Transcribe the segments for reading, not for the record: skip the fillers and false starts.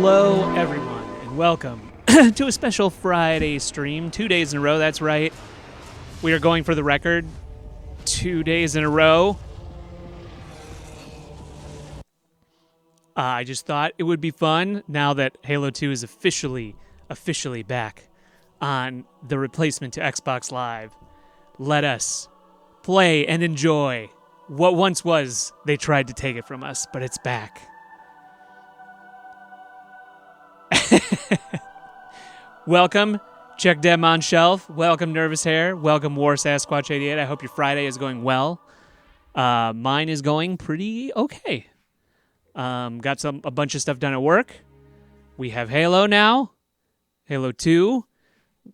Hello, everyone, and welcome to a special Friday stream. 2 days in a row, that's right. We are going for the record 2 days in a row. I just thought it would be fun now that Halo 2 is officially back on the replacement to Xbox Live. Let us play and enjoy what once was they tried to take it from us, but it's back. Welcome, Check Dem on Shelf. Welcome, Nervous Hair. Welcome, War Sasquatch 88. I hope your Friday is going well. Mine is going pretty okay. Got a bunch of stuff done at work. We have Halo now. Halo 2.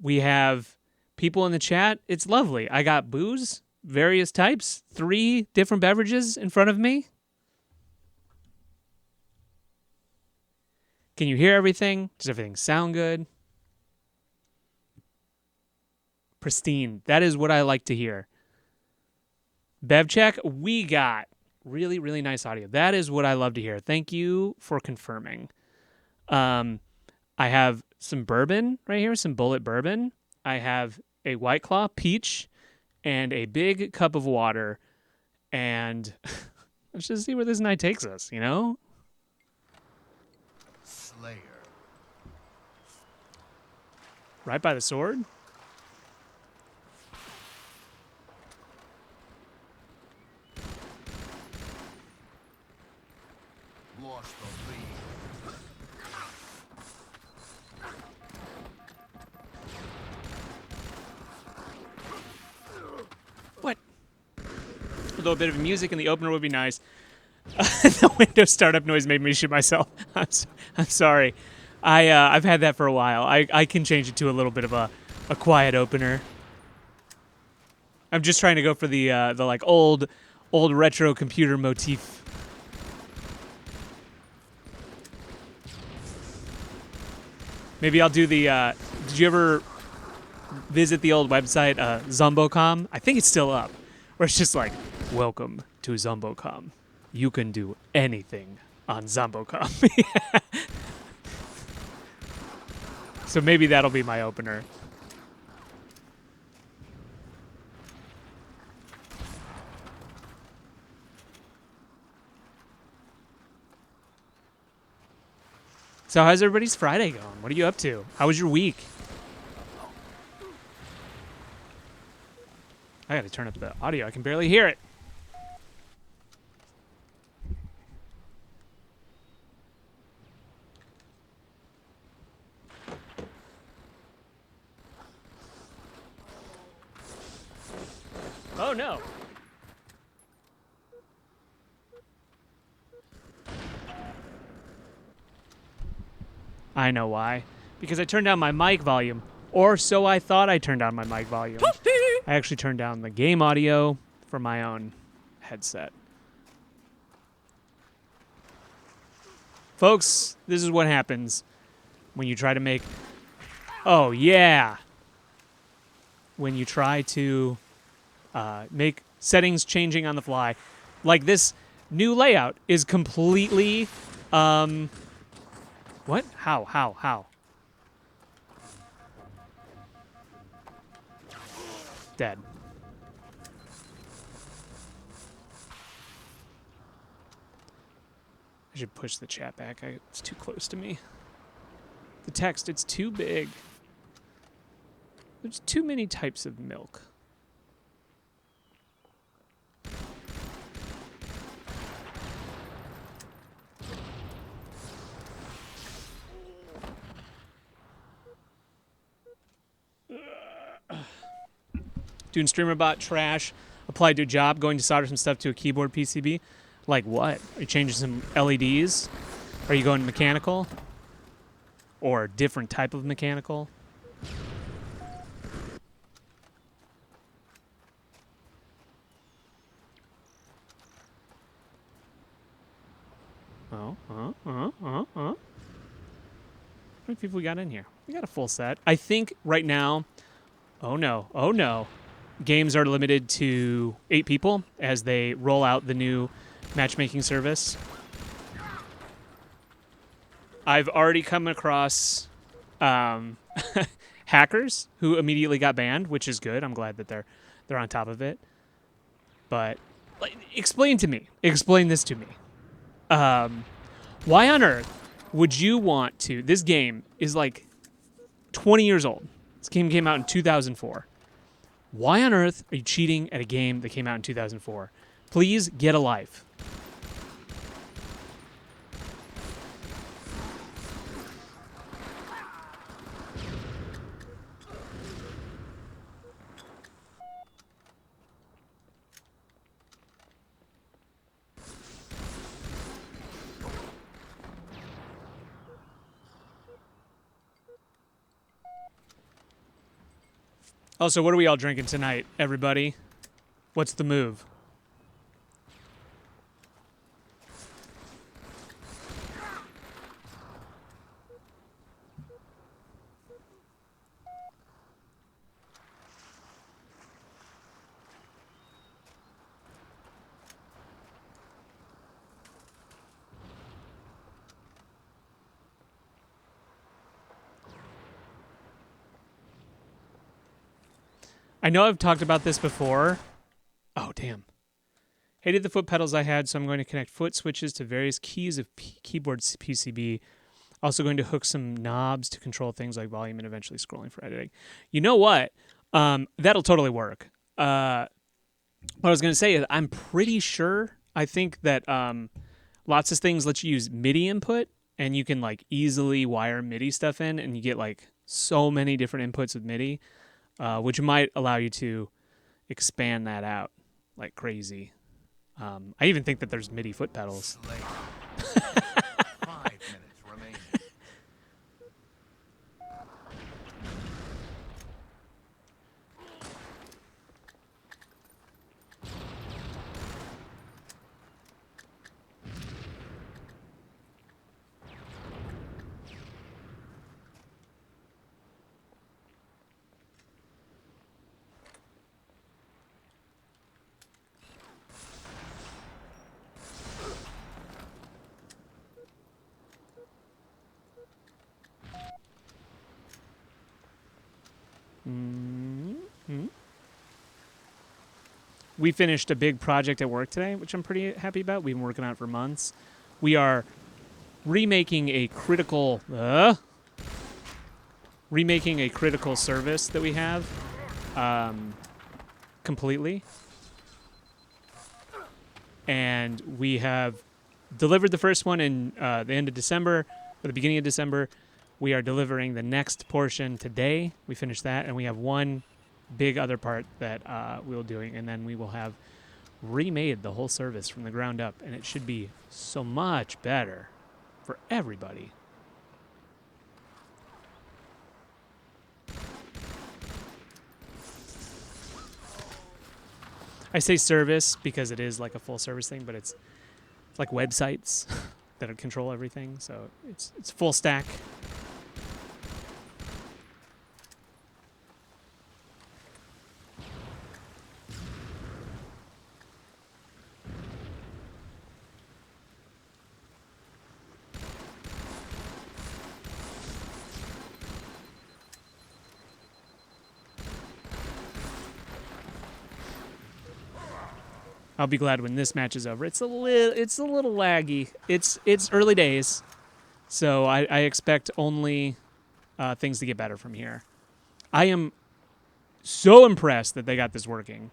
We have people in the chat. It's lovely. I got booze, various types, 3 different beverages in front of me. Can you hear everything? Does everything sound good? Pristine. That is what I like to hear. Bev check. We got really, really nice audio. That is what I love to hear. Thank you for confirming. I have some bourbon right here, some Bullet bourbon. I have a White Claw peach and a big cup of water. And let's just see where this night takes us, you know? Slayer. Right by the sword? Lost the lead. What? A little bit of music in the opener would be nice. The Windows startup noise made me shit myself. I'm sorry. I've had that for a while. I can change it to a little bit of a quiet opener. I'm just trying to go for the like old retro computer motif. Maybe I'll do the. Did you ever visit the old website Zombocom? I think it's still up. Where it's just like, welcome to Zombocom. You can do anything on Zombocom. So maybe that'll be my opener. So how's everybody's Friday going? What are you up to? How was your week? I gotta turn up the audio. I can barely hear it. Oh no. I know why. Because I turned down my mic volume. Or so I thought I turned down my mic volume. I actually turned down the game audio for my own headset. Folks, this is what happens when you try to make... Oh, yeah! When you try to make settings changing on the fly. Like this new layout is completely... What? How? Dead. I should push the chat back. It's too close to me. The text, it's too big. There's too many types of milk. Doing StreamerBot trash. Applied to a job. Going to solder some stuff to a keyboard PCB. Like what? Are you changing some LEDs? Are you going mechanical? Or a different type of mechanical? How many people we got in here? We got a full set. I think right now... Oh no. Games are limited to 8 people as they roll out the new matchmaking service. I've already come across um, hackers who immediately got banned, which is good. I'm glad that they're on top of it. But like, explain this to me. Um, why on earth would you want to? This game is like 20 years old. This game came out in 2004. Why on earth are you cheating at a game that came out in 2004? Please get a life. Also, what are we all drinking tonight, everybody? What's the move? I know I've talked about this before. Oh, damn. Hated the foot pedals I had, so I'm going to connect foot switches to various keys of keyboard PCB. Also going to hook some knobs to control things like volume and eventually scrolling for editing. You know what? That'll totally work. What I was going to say is I'm pretty sure, I think that lots of things let you use MIDI input, and you can like easily wire MIDI stuff in, and you get like so many different inputs with MIDI, which might allow you to expand that out like crazy. I even think that there's MIDI foot pedals. 5 minutes remain. We finished a big project at work today, which I'm pretty happy about. We've been working on it for months. We are remaking a critical service that we have completely. And we have delivered the first one in the end of December, or the beginning of December. We are delivering the next portion today. We finished that, and we have one big other part that we'll doing, and then we will have remade the whole service from the ground up, and it should be so much better for everybody. I say service because it is like a full service thing, but it's like websites that control everything, so it's full stack. I'll be glad when this match is over. It's a little laggy. It's early days, so I expect only things to get better from here. I am so impressed that they got this working.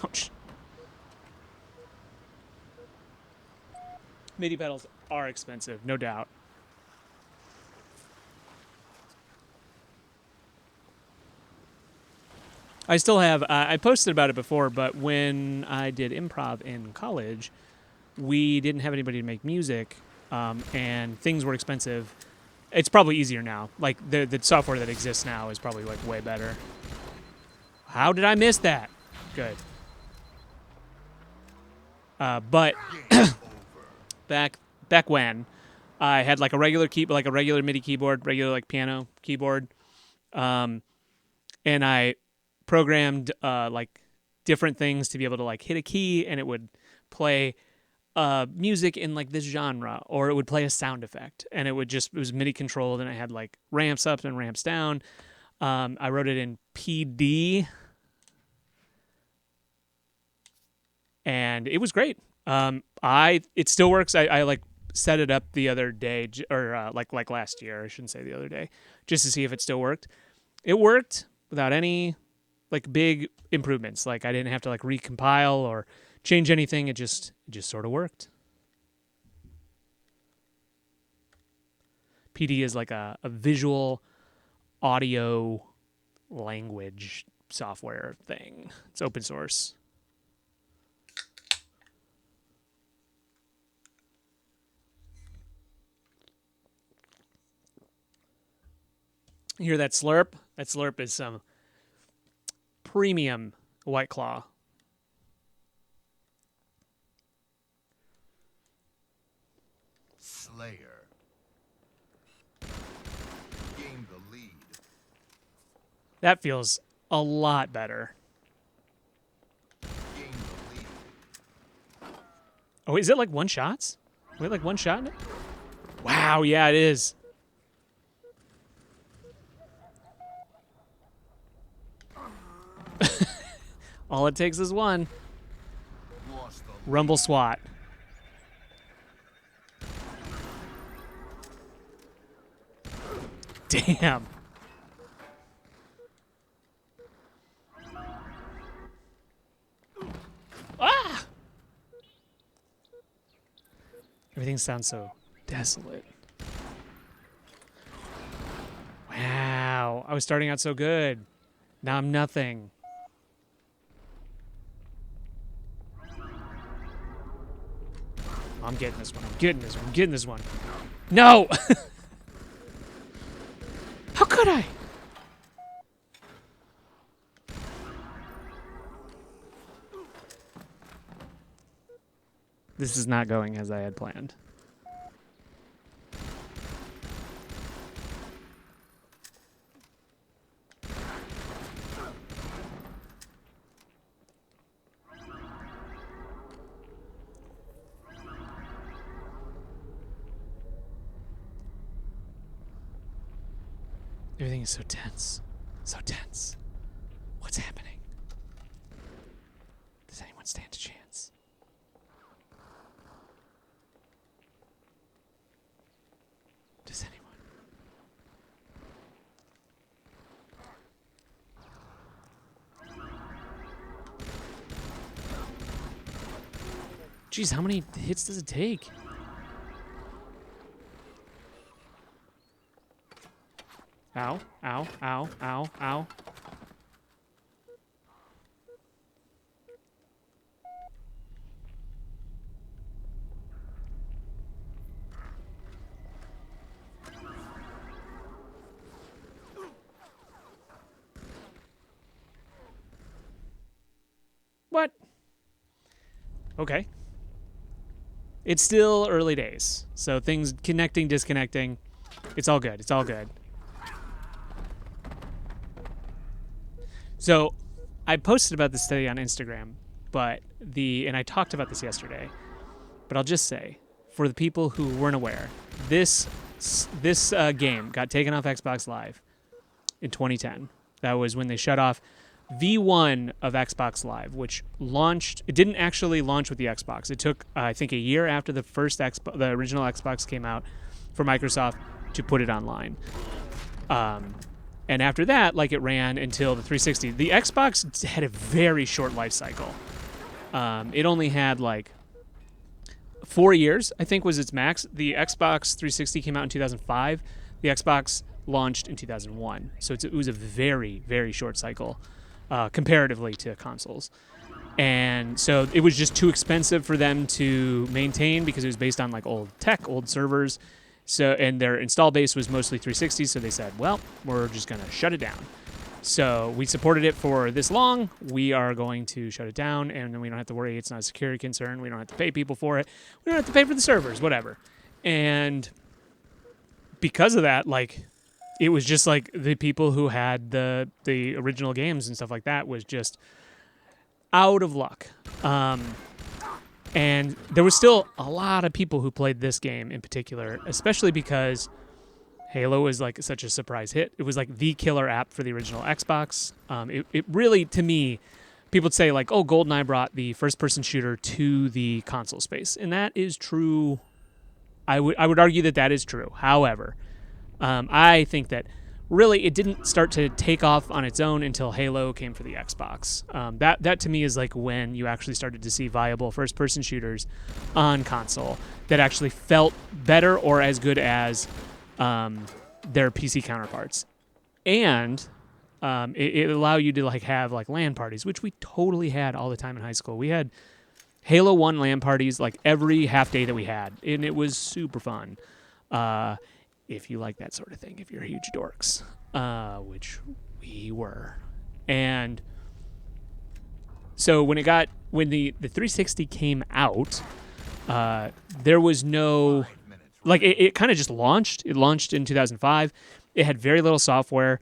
Ouch. MIDI pedals are expensive, no doubt. I still have, I posted about it before, but when I did improv in college, we didn't have anybody to make music, and things were expensive. It's probably easier now. Like, the software that exists now is probably, like, way better. How did I miss that? Good. But back when I had, like, a regular MIDI keyboard, regular, like, piano keyboard, and I programmed like different things to be able to like hit a key and it would play music in like this genre, or it would play a sound effect, and it was MIDI controlled, and it had like ramps up and ramps down. I wrote it in PD, and it was great. It still works. I like set it up the other day, or like last year. I shouldn't say the other day, just to see if it still worked. It worked without any like big improvements. Like I didn't have to like recompile or change anything. It just sort of worked. PD is like a visual audio language software thing. It's open source. You hear that slurp? That slurp is some premium White Claw. Slayer. Gained the lead. That feels a lot better. Gained the lead. Oh, is it like one shots? Wait, like one shot? Wow, yeah, it is. All it takes is one. Lost the lead. Rumble SWAT. Damn. Ah! Everything sounds so desolate. Wow. I was starting out so good. Now I'm nothing. I'm getting this one. I'm getting this one. I'm getting this one. No! How could I? This is not going as I had planned. Everything is so tense. So tense. What's happening? Does anyone stand a chance? Does anyone? Jeez, how many hits does it take? Ow, ow, ow, ow, ow. What? Okay. It's still early days, so things connecting, disconnecting. It's all good. It's all good. So I posted about this study on Instagram, and I talked about this yesterday, but I'll just say, for the people who weren't aware, this game got taken off Xbox Live in 2010. That was when they shut off V1 of Xbox Live, which launched. It didn't actually launch with the Xbox. It took, I think, a year after the original Xbox came out for Microsoft to put it online. And after that, like, it ran until the 360. The Xbox had a very short life cycle. It only had like 4 years, I think, was its max. The Xbox 360 came out in 2005. The Xbox launched in 2001. So it was a very, very short cycle comparatively to consoles. And so it was just too expensive for them to maintain because it was based on like old tech, old servers. So, and their install base was mostly 360, so they said, well, we're just going to shut it down. So we supported it for this long. We are going to shut it down, and then we don't have to worry. It's not a security concern. We don't have to pay people for it. We don't have to pay for the servers, whatever. And because of that, like, it was just like the people who had the original games and stuff like that was just out of luck. And there was still a lot of people who played this game in particular, especially because Halo was like such a surprise hit. It was like the killer app for the original Xbox. It really, to me, people would say like, oh, GoldenEye brought the first-person shooter to the console space, and that is true. I would argue that is true. However, I think that really it didn't start to take off on its own until Halo came for the Xbox. That to me is like when you actually started to see viable first-person shooters on console that actually felt better or as good as their PC counterparts, and it allowed you to like have like LAN parties, which we totally had all the time in high school. We had Halo 1 LAN parties like every half day that we had, and it was super fun. If you like that sort of thing, if you're huge dorks, which we were. And so when the 360 came out, there was no, like it kind of just launched. It launched in 2005. It had very little software.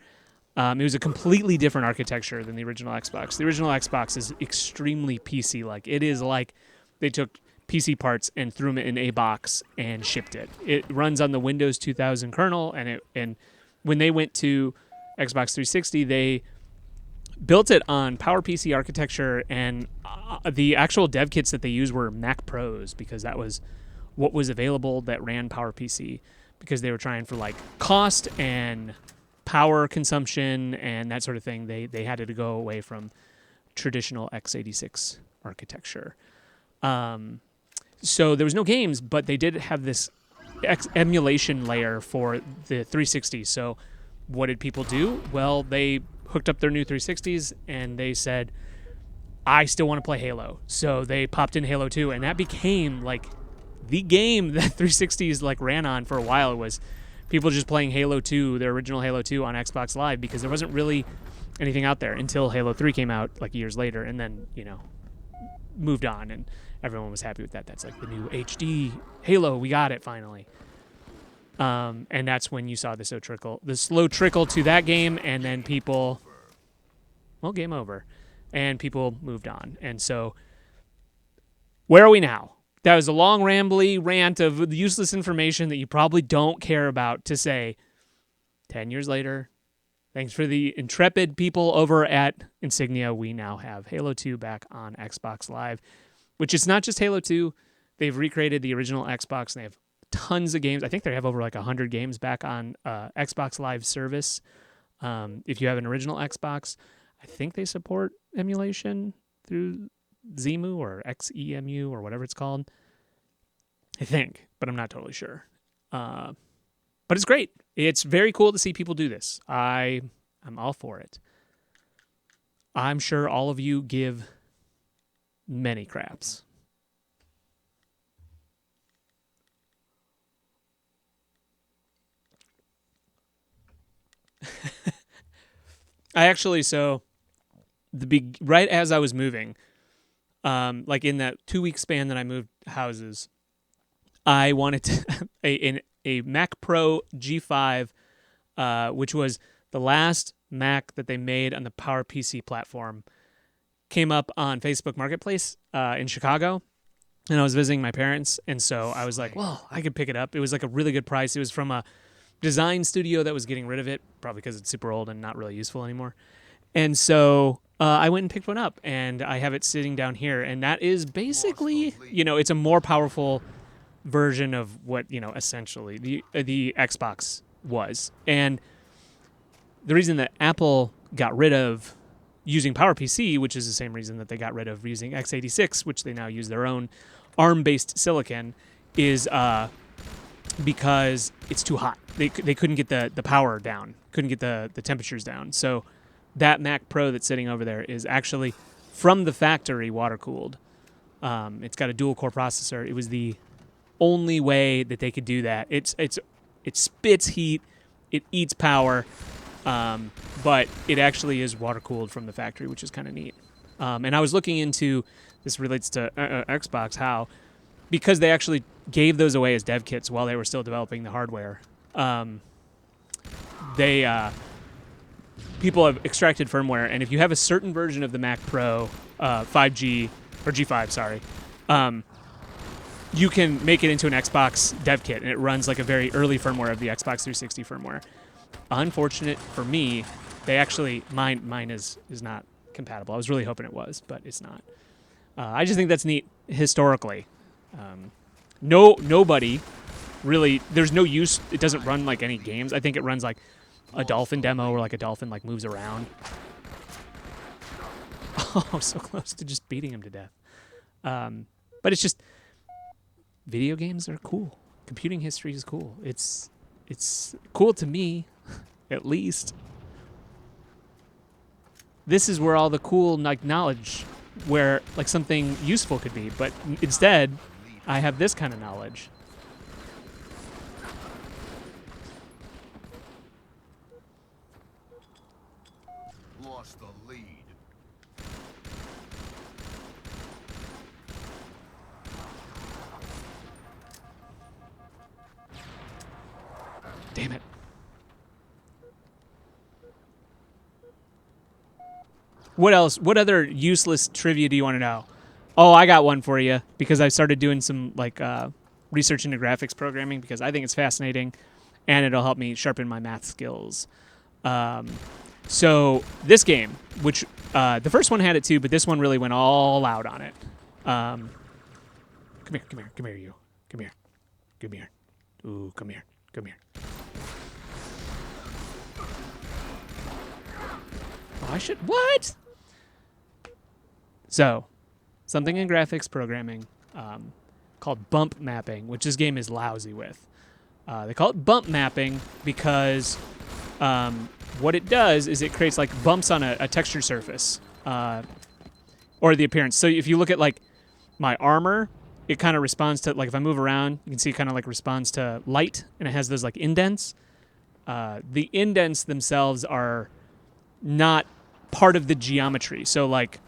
It was a completely different architecture than the original Xbox. The original Xbox is extremely PC-like. It is like they took PC parts and threw them in a box and shipped it. It runs on the Windows 2000 kernel, and when they went to Xbox 360, they built it on PowerPC architecture, and the actual dev kits that they used were Mac Pros because that was what was available that ran PowerPC, because they were trying for like cost and power consumption and that sort of thing. They had to go away from traditional x86 architecture. So there was no games, but they did have this emulation layer for the 360. So what did people do? Well, they hooked up their new 360s and they said, I still want to play Halo. So they popped in Halo 2, and that became like the game that 360s like ran on for a while. It was people just playing Halo 2, their original Halo 2 on Xbox Live, because there wasn't really anything out there until Halo 3 came out like years later, and then, moved on, and everyone was happy with that. That's like the new HD Halo. We got it finally. And that's when you saw the slow trickle to that game, and then people, game over, and people moved on. And so, where are we now? That was a long, rambly rant of useless information that you probably don't care about to say 10 years later. Thanks for the intrepid people over at Insignia. We now have Halo 2 back on Xbox Live, which is not just Halo 2. They've recreated the original Xbox, and they have tons of games. I think they have over like 100 games back on Xbox Live service. If you have an original Xbox, I think they support emulation through Zemu or XEMU or whatever it's called. I think, but I'm not totally sure. But it's great. It's very cool to see people do this. I'm all for it. I'm sure all of you give many craps. I actually, right as I was moving, like in that 2-week span that I moved houses, I wanted to, a Mac Pro G5, which was the last Mac that they made on the PowerPC platform, came up on Facebook Marketplace in Chicago, and I was visiting my parents, and so I was like, well, I could pick it up. It was like a really good price. It was from a design studio that was getting rid of it, probably because it's super old and not really useful anymore. And so I went and picked one up, and I have it sitting down here, and that is basically, it's a more powerful version of what, essentially the Xbox was. And the reason that Apple got rid of using PowerPC, which is the same reason that they got rid of using x86, which they now use their own ARM-based silicon, is because it's too hot. They couldn't get the power down, couldn't get the temperatures down. So that Mac Pro that's sitting over there is actually from the factory water-cooled. It's got a dual-core processor. It was the only way that they could do that. It spits heat, it eats power, but it actually is water-cooled from the factory, which is kind of neat. And I was looking into, this relates to Xbox, how, because they actually gave those away as dev kits while they were still developing the hardware, they people have extracted firmware, and if you have a certain version of the Mac Pro 5G or G5, sorry, you can make it into an Xbox dev kit, and it runs like a very early firmware of the Xbox 360 firmware. Unfortunate for me, they actually mine is not compatible. I was really hoping it was, but it's not. I just think that's neat historically. Nobody really. There's no use. It doesn't run like any games. I think it runs like a dolphin demo where like a dolphin like moves around. Oh, so close to just beating him to death. But it's just video games are cool. Computing history is cool. It's cool to me, at least. This is where all the cool like knowledge, where like something useful could be, but instead, I have this kind of knowledge. Lost the lead. Damn it. What else? What other useless trivia do you want to know? Oh, I got one for you because I started doing some like research into graphics programming because I think it's fascinating, and it'll help me sharpen my math skills. So this game, which the first one had it too, but this one really went all out on it. Come here, you. Come here. Ooh, come here. Oh, I should. What? So, something in graphics programming called bump mapping, which this game is lousy with. They call it bump mapping because what it does is it creates like bumps on a texture surface or the appearance. So if you look at like my armor, it kind of responds to like if I move around, you can see it kind of like responds to light, and it has those like indents. The indents themselves are not part of the geometry. So like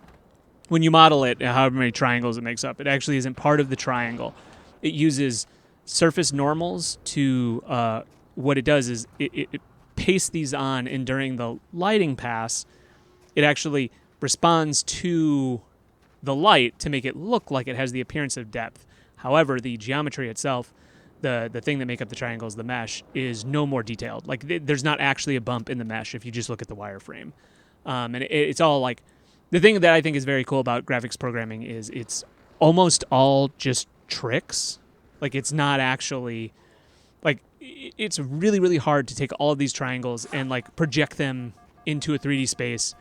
when you model it, however many triangles it makes up, it actually isn't part of the triangle. It uses surface normals to what it does is it pastes these on, and during the lighting pass, it actually responds to the light to make it look like it has the appearance of depth. However, the geometry itself, the thing that make up the triangles, the mesh, is no more detailed. Like there's not actually a bump in the mesh if you just look at the wireframe. And it's all like, the thing that I think is very cool about graphics programming is it's almost all just tricks. Like it's not actually, like it's really, really hard to take all of these triangles and like project them into a 3D space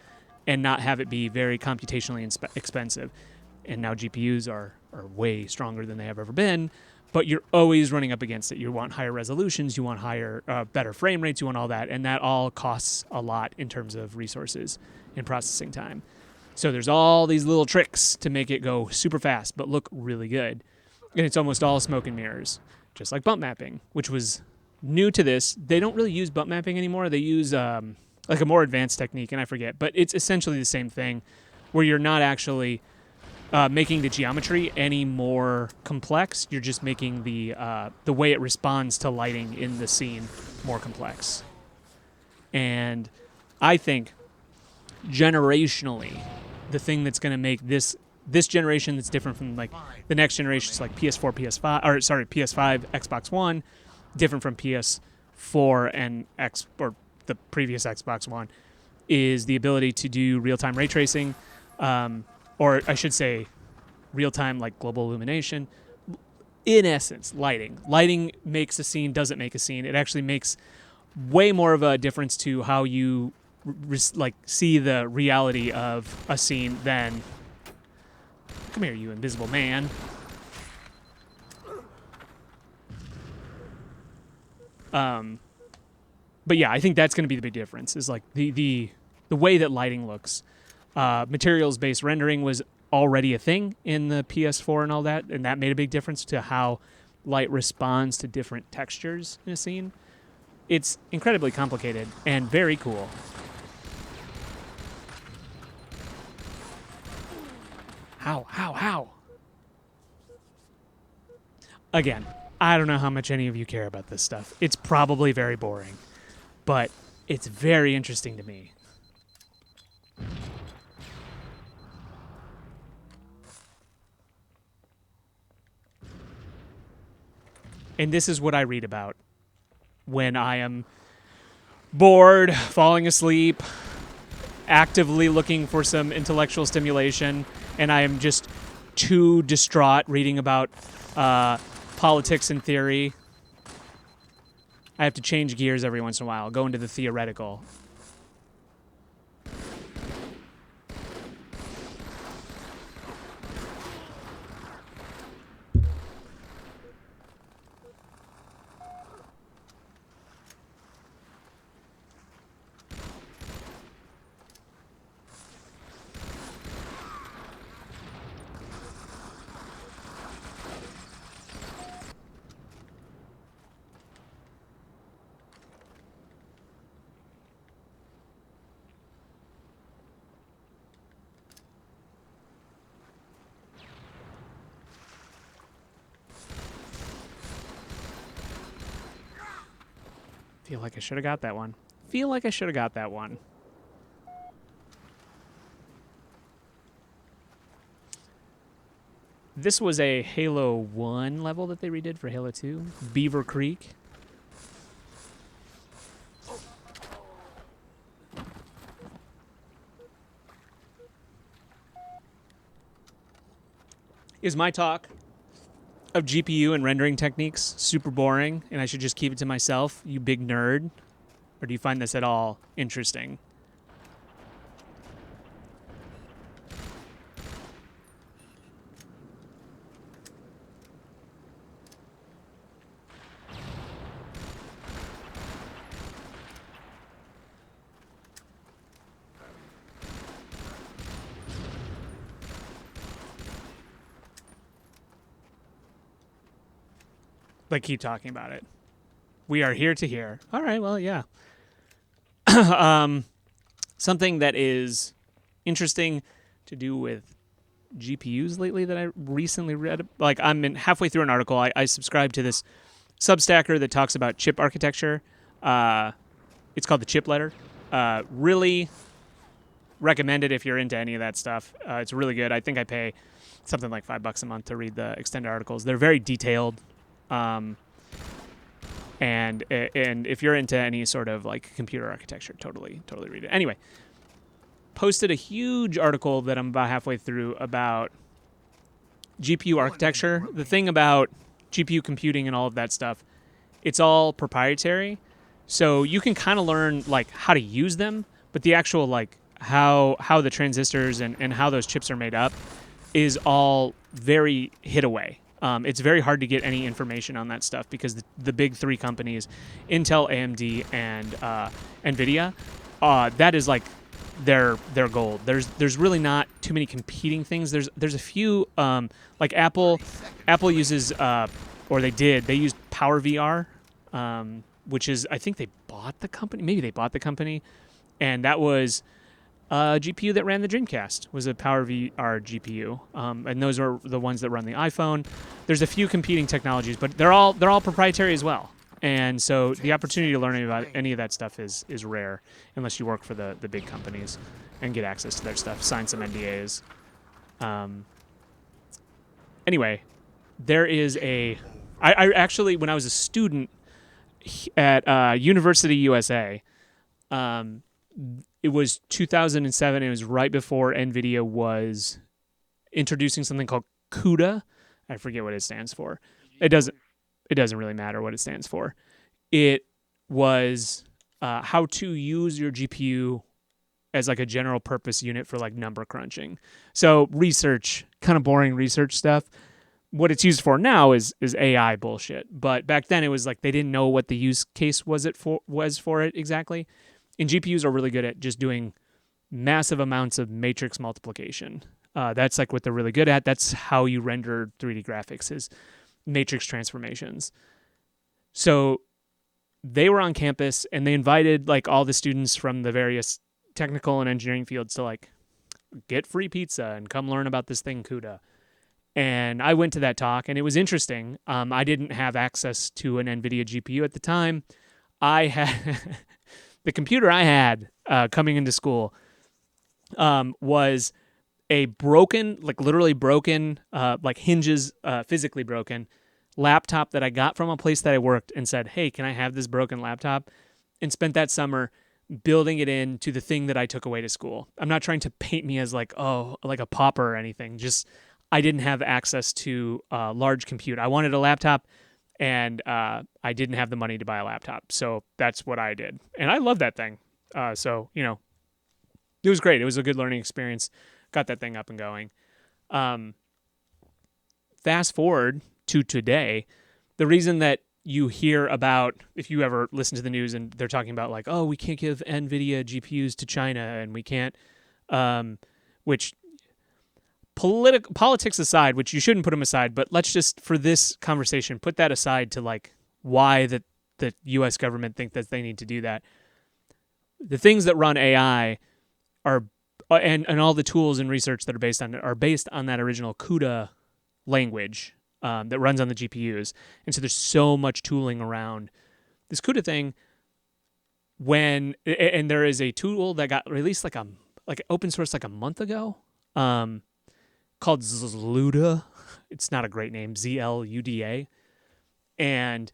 and not have it be very computationally expensive. And now GPUs are way stronger than they have ever been, but you're always running up against it. You want higher resolutions, you want better frame rates, you want all that, and that all costs a lot in terms of resources and processing time. So there's all these little tricks to make it go super fast but look really good. And it's almost all smoke and mirrors, just like bump mapping, which was new to this. They don't really use bump mapping anymore. They use like a more advanced technique, and I forget, but it's essentially the same thing where you're not actually making the geometry any more complex. You're just making the way it responds to lighting in the scene more complex. And I think generationally, the thing that's going to make this generation that's different from like the next generation, it's like PS4, PS5, Xbox One, different from PS4 and or the previous Xbox One, is the ability to do real-time ray tracing, or I should say real-time like global illumination. In essence, lighting. Lighting makes a scene, doesn't make a scene. It actually makes way more of a difference to how you like see the reality of a scene than, come here, you invisible man. But yeah, I think that's going to be the big difference, is like the way that lighting looks. Materials-based rendering was already a thing in the PS4 and all that, and that made a big difference to how light responds to different textures in a scene. It's incredibly complicated and very cool. How? Again, I don't know how much any of you care about this stuff. It's probably very boring. But It's very interesting to me. And this is what I read about when I am bored, falling asleep, actively looking for some intellectual stimulation, and I am just too distraught reading about politics and theory. I have to change gears every once in a while, go into the theoretical. Feel like I should have got that one. Feel like I should have got that one. This was a Halo 1 level that they redid for Halo 2. Beaver Creek. Is my talk of GPU and rendering techniques super boring and I should just keep it to myself, you big nerd? Or do you find this at all interesting? Like, keep talking about it. We are here to hear. All right, well, yeah. Something that is interesting to do with GPUs lately that I recently read. Like, halfway through an article. I subscribe to this Substacker that talks about chip architecture. It's called the Chip Letter. Really recommend it if you're into any of that stuff. It's really good. I think I pay something like $5 a month to read the extended articles. They're very detailed. And if you're into any sort of like computer architecture, totally read it. Anyway, posted a huge article that I'm about halfway through about GPU architecture. The thing about GPU computing and all of that stuff, it's all proprietary. So you can kind of learn like how to use them, but the actual like how the transistors and how those chips are made up is all very hid away. It's very hard to get any information on that stuff because the big three companies, Intel, AMD, and NVIDIA, that is like their gold. There's really not too many competing things. There's a few like Apple uses or they used Power VR, which is I think they bought the company. Maybe they bought the company, and that was a GPU that ran the Dreamcast was a Power VR GPU, and those are the ones that run the iPhone. There's a few competing technologies, but they're all proprietary as well. And so the opportunity to learn about any of that stuff is rare unless you work for the big companies and get access to their stuff, sign some NDAs. Anyway, there is I actually, when I was a student at University USA, it was 2007. It was right before NVIDIA was introducing something called CUDA. I forget what it stands for. It doesn't really matter what it stands for. It was how to use your GPU as like a general purpose unit for like number crunching. So research, kind of boring research stuff. What it's used for now is AI bullshit. But back then it was like they didn't know what the use case was for it exactly. And GPUs are really good at just doing massive amounts of matrix multiplication. That's like what they're really good at. That's how you render 3D graphics is matrix transformations. So they were on campus and they invited like all the students from the various technical and engineering fields to like get free pizza and come learn about this thing CUDA. And I went to that talk and it was interesting. I didn't have access to an NVIDIA GPU at the time. I had The computer I had coming into school was a broken, like literally broken, like hinges, physically broken laptop that I got from a place that I worked and said, hey, can I have this broken laptop? And spent that summer building it into the thing that I took away to school. I'm not trying to paint me as like, oh, like a pauper or anything. Just I didn't have access to a large compute. I wanted a laptop and I didn't have the money to buy a laptop. So that's what I did. And I love that thing. So, it was great. It was a good learning experience. Got that thing up and going. Fast forward to today, the reason that you hear about, if you ever listen to the news and they're talking about like, oh, we can't give NVIDIA GPUs to China and we can't, which politics aside, which you shouldn't put them aside, but let's just, for this conversation, put that aside to like why the U.S. government think that they need to do that. The things that run AI are, and all the tools and research that are based on it are based on that original CUDA language that runs on the GPUs. And so there's so much tooling around this CUDA thing. And there is a tool that got released like open source like a month ago, called Zluda. It's not a great name, ZLUDA. And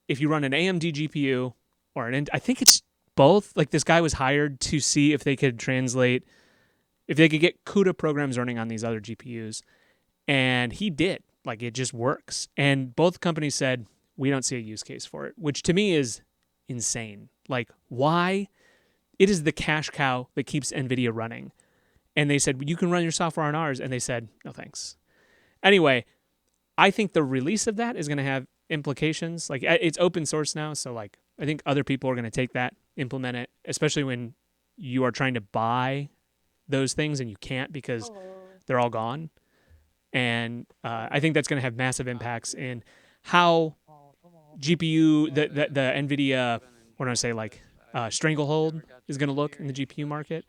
if you run an AMD GPU or I think it's both. Like this guy was hired to see if they could get CUDA programs running on these other GPUs. And he did. Like it just works. And both companies said, we don't see a use case for it, which to me is insane. Like why? It is the cash cow that keeps NVIDIA running. And they said, you can run your software on ours. And they said, no thanks. Anyway, I think the release of that is going to have implications. Like it's open source now. So like I think other people are going to take that, implement it, especially when you are trying to buy those things and you can't because they're all gone. And I think that's going to have massive impacts in how GPU, the NVIDIA, what do I say, like stranglehold is going to look in the GPU market.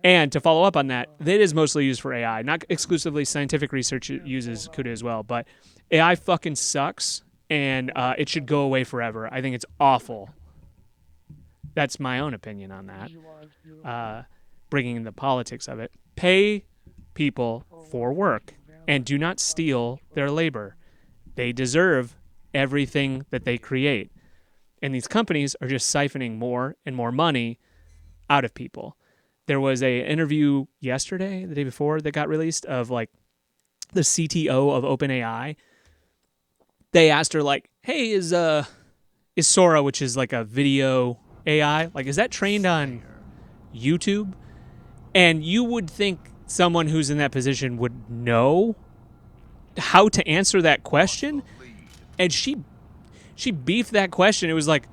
And to follow up on that, it is mostly used for AI, not exclusively scientific research. It uses CUDA as well, but AI fucking sucks, and it should go away forever. I think it's awful. That's my own opinion on that. Bringing in the politics of it. Pay people for work and do not steal their labor. They deserve everything that they create. And these companies are just siphoning more and more money out of people. There was a interview yesterday, the day before, that got released of like the CTO of OpenAI. They asked her like, "Hey, is Sora, which is like a video AI, like is that trained on YouTube?" And you would think someone who's in that position would know how to answer that question, and she beefed that question. It was like,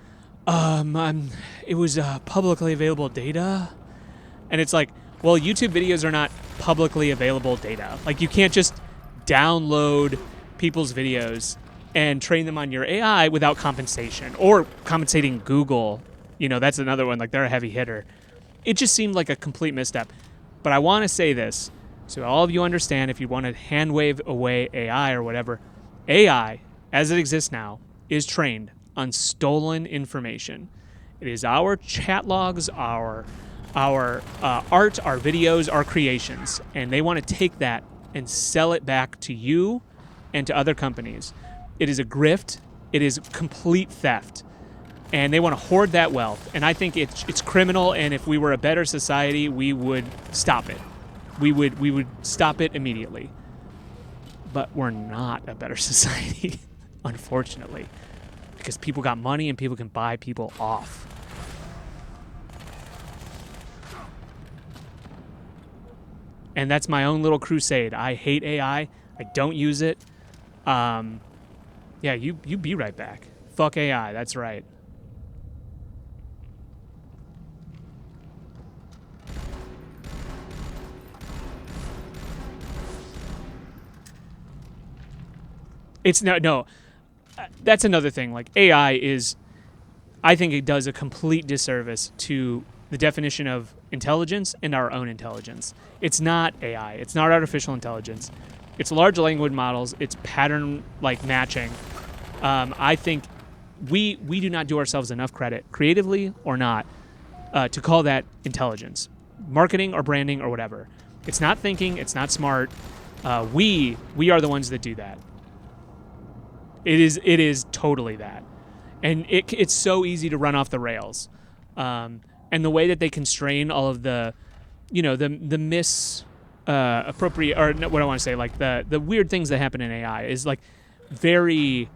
it was publicly available data. And it's like, well, YouTube videos are not publicly available data. Like you can't just download people's videos and train them on your AI without compensation or compensating Google. That's another one. Like they're a heavy hitter. It just seemed like a complete misstep. But I want to say this so all of you understand, if you want to hand wave away AI or whatever, AI, as it exists now, is trained on stolen information. It is our chat logs, our art, our videos, our creations, and they want to take that and sell it back to you and to other companies. It is a grift. It is complete theft, and they want to hoard that wealth. And I think it's criminal. And if we were a better society, we would stop it. We would stop it immediately. But we're not a better society, unfortunately, because people got money and people can buy people off. And that's my own little crusade. I hate AI. I don't use it. Yeah, you be right back. Fuck AI. That's right. It's no. That's another thing. Like AI is, I think it does a complete disservice to the definition of intelligence and our own intelligence. It's not AI. It's not artificial intelligence. It's large language models. It's pattern like matching. I think we do not do ourselves enough credit, creatively or not, to call that intelligence, marketing or branding or whatever. It's not thinking. It's not smart. We are the ones that do that. It is totally that, and it's so easy to run off the rails, and the way that they constrain all of the, the appropriate, or what I want to say, like the weird things that happen in AI is like very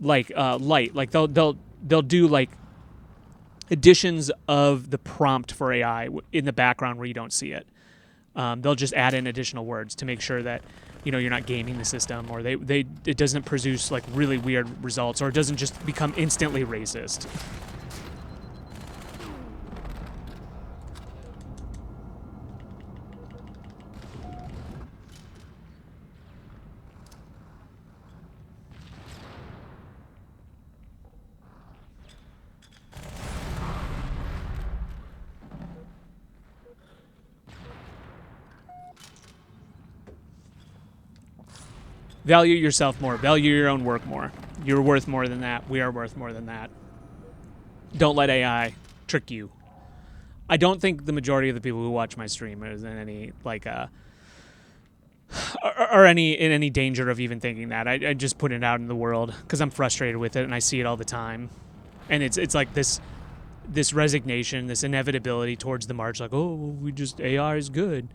like light. Like they'll do like additions of the prompt for AI in the background where you don't see it. They'll just add in additional words to make sure that you're not gaming the system, or it doesn't produce like really weird results, or it doesn't just become instantly racist. Value yourself more. Value your own work more. You're worth more than that. We are worth more than that. Don't let AI trick you. I don't think the majority of the people who watch my stream is in any in any danger of even thinking that. I just put it out in the world because I'm frustrated with it and I see it all the time, and it's like this resignation, this inevitability towards the march. Like, oh, AI is good.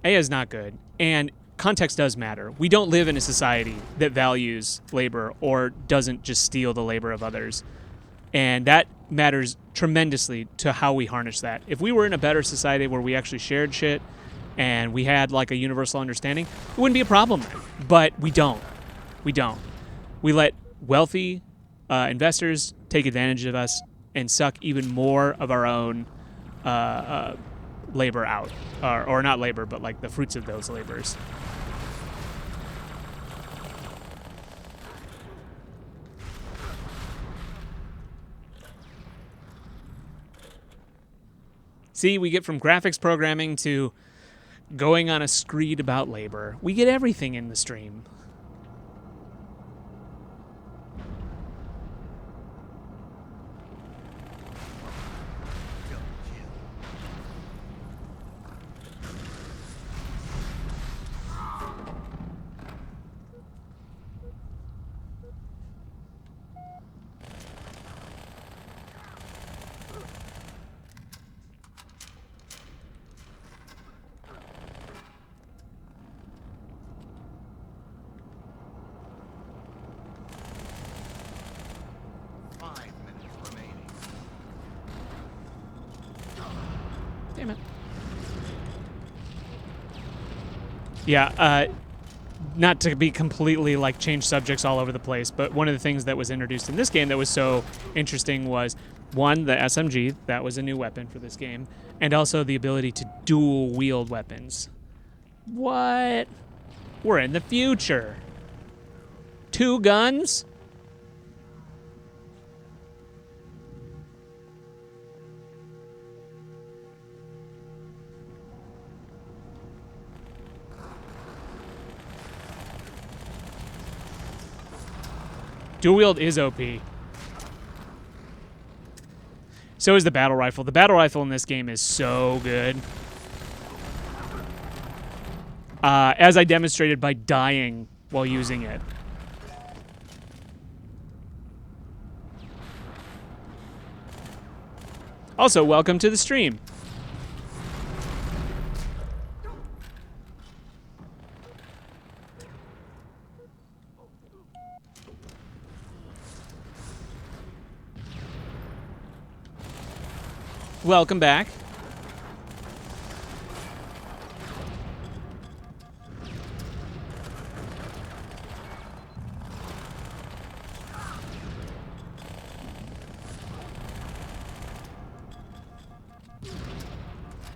AI is not good, and context does matter. We don't live in a society that values labor or doesn't just steal the labor of others. And that matters tremendously to how we harness that. If we were in a better society where we actually shared shit and we had like a universal understanding, it wouldn't be a problem. But we don't. We don't. We let wealthy investors take advantage of us and suck even more of our own labor out. Or not labor, but like the fruits of those labors. See, we get from graphics programming to going on a screed about labor. We get everything in the stream. Damn it. Yeah, not to be completely like change subjects all over the place, but one of the things that was introduced in this game that was so interesting was, one, the SMG. That was a new weapon for this game, and also the ability to dual wield weapons. What? We're in the future. 2 guns? Dual wield is OP. So is the battle rifle. The battle rifle in this game is so good. As I demonstrated by dying while using it. Also, welcome to the stream. Welcome back.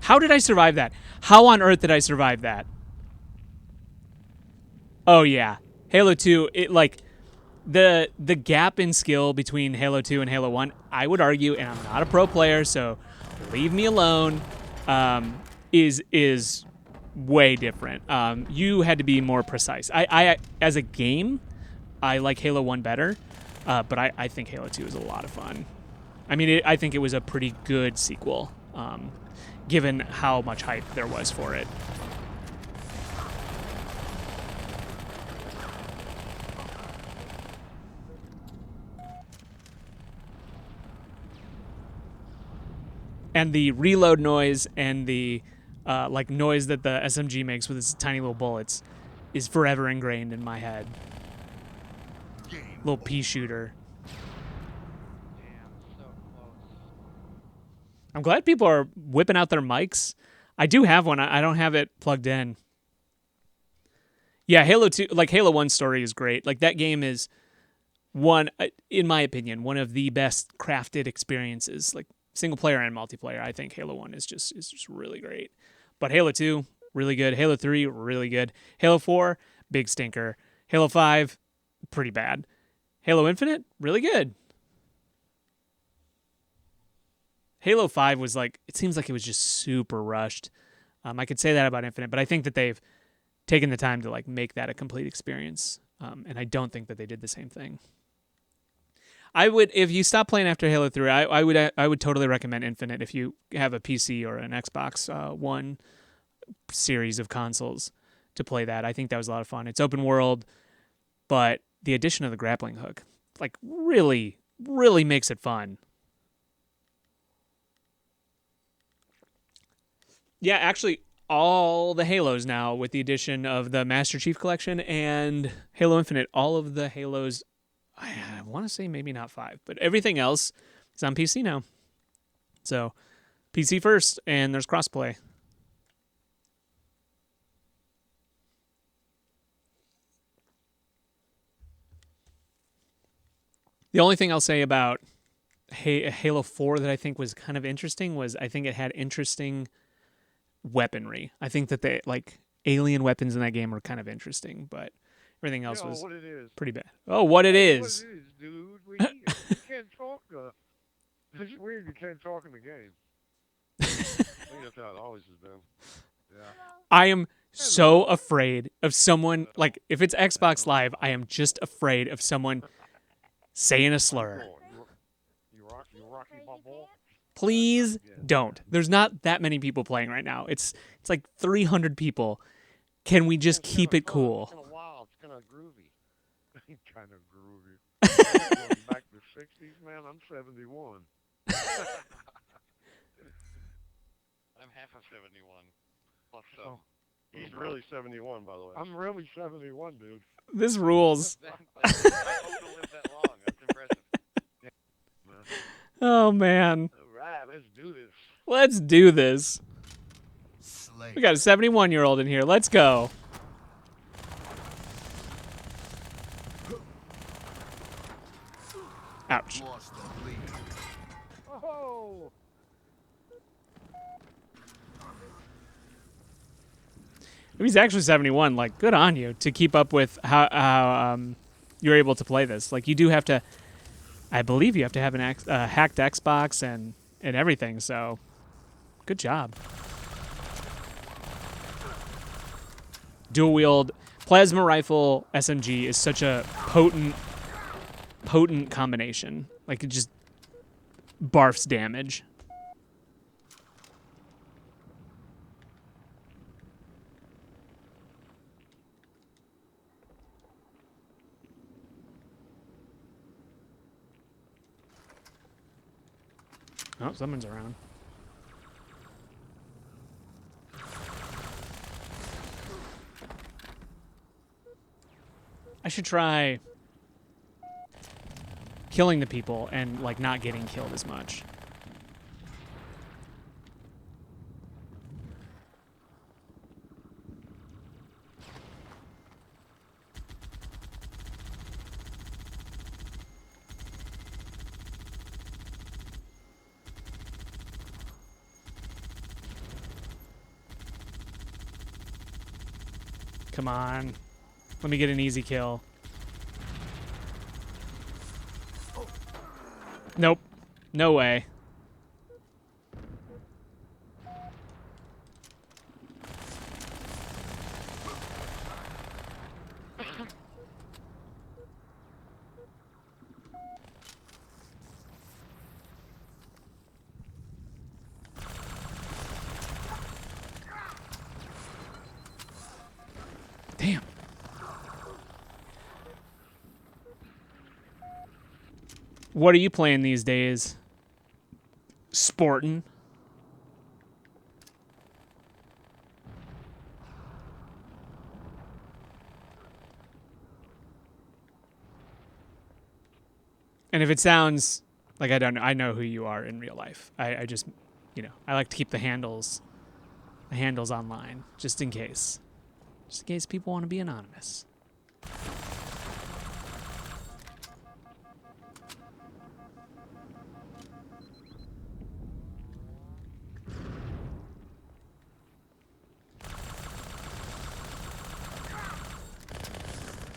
How did I survive that? How on earth did I survive that? Oh yeah, Halo 2. It like the gap in skill between Halo 2 and Halo 1. I would argue, and I'm not a pro player, so leave me alone. Is way different. You had to be more precise. I as a game, I like Halo 1 better, But I think Halo 2 is a lot of fun. I mean, I think it was a pretty good sequel, given how much hype there was for it. And the reload noise and the like noise that the SMG makes with its tiny little bullets is forever ingrained in my head. Little pea shooter. Damn, so close. I'm glad people are whipping out their mics. I do have one. I don't have it plugged in. Yeah, Halo 2, like Halo 1 story is great. Like that game is one, in my opinion, one of the best crafted experiences, like single player and multiplayer. I think Halo 1 is just really great. But Halo 2, really good. Halo 3, really good. Halo 4, big stinker. Halo 5, pretty bad. Halo Infinite, really good. Halo 5 was like, it seems like it was just super rushed. I could say that about Infinite, but I think that they've taken the time to like make that a complete experience. And I don't think that they did the same thing. I would, if you stop playing after Halo 3, I would totally recommend Infinite if you have a PC or an Xbox One series of consoles to play that. I think that was a lot of fun. It's open world, but the addition of the grappling hook like really, really makes it fun. Yeah, actually, all the Halos now, with the addition of the Master Chief Collection and Halo Infinite, all of the Halos, I want to say maybe not 5, but everything else is on PC now. So, PC first, and there's crossplay. The only thing I'll say about Halo 4 that I think was kind of interesting was I think it had interesting weaponry. I think that they like alien weapons in that game were kind of interesting, but everything else was what it is. pretty bad. Oh, what it is. What it is, dude. You can't talk. It's weird you can't talk in the game. I think that's how it always has been. Yeah. I am so afraid of someone, like, if it's Xbox Live, I am just afraid of someone saying a slur. You rocky bubble? Please don't. There's not that many people playing right now. It's like 300 people. Can we just keep it cool? It's kind of wild. It's kind of groovy. Kind of groovy. Going back to the 60s, man. I'm 71. I'm half of 71. Plus Oh, he's really 71, by the way. I'm really 71, dude. This rules. I hope to live that long. That's impressive. Oh, man. All right, let's do this. Let's do this. Slay. We got a 71-year-old in here. Let's go. Ouch. Lost the lead. Oh! If he's actually 71, like, good on you to keep up with how you're able to play this. Like, you do have to, I believe you have to have an hacked Xbox and everything, so good job. Dual wield plasma rifle SMG is such a potent combination. Like, it just barfs damage. Oh, someone's around. I should try killing the people and, like, not getting killed as much. Come on. Let me get an easy kill. Nope. No way. What are you playing these days? Sporting. And if it sounds like I don't know, I know who you are in real life. I just, I like to keep the handles online just in case people want to be anonymous.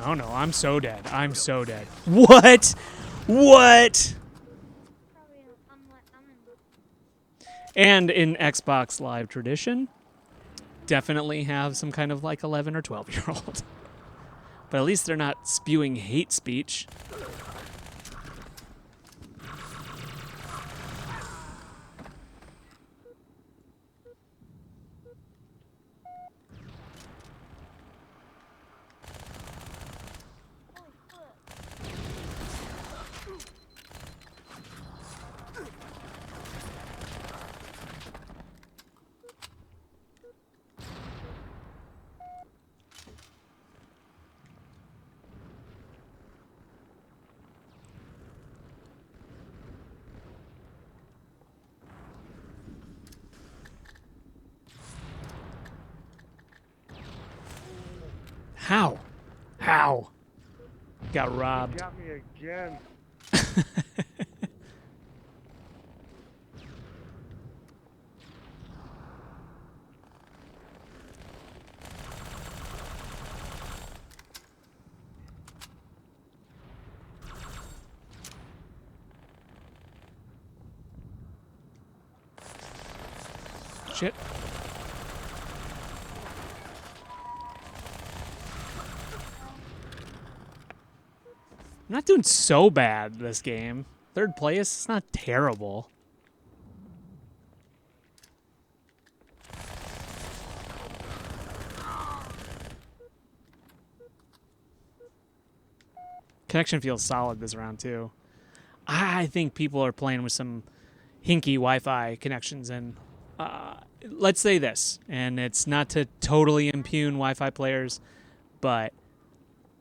Oh no, I'm so dead. I'm so dead. What? What? And in Xbox Live tradition, definitely have some kind of like 11 or 12-year-old. But at least they're not spewing hate speech. How? How? Got robbed. Got me again. Shit. I'm not doing so bad this game. Third place, it's not terrible. Connection feels solid this round too. I think people are playing with some hinky Wi-Fi connections, and let's say this, and it's not to totally impugn Wi-Fi players, but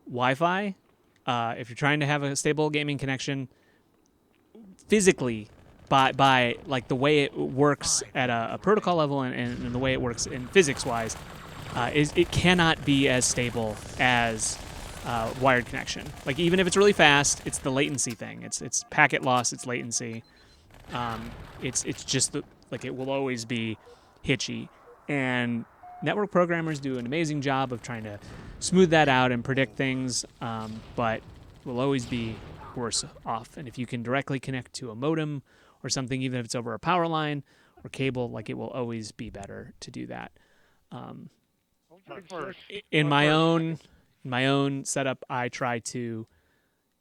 Wi-Fi, if you're trying to have a stable gaming connection, physically, by like the way it works at a protocol level and the way it works in physics-wise, it cannot be as stable as wired connection. Like even if it's really fast, it's the latency thing. It's packet loss. It's latency. It's just like it will always be hitchy, and network programmers do an amazing job of trying to smooth that out and predict things, but will always be worse off. And if you can directly connect to a modem or something, even if it's over a power line or cable, like it will always be better to do that. In my own setup, I try to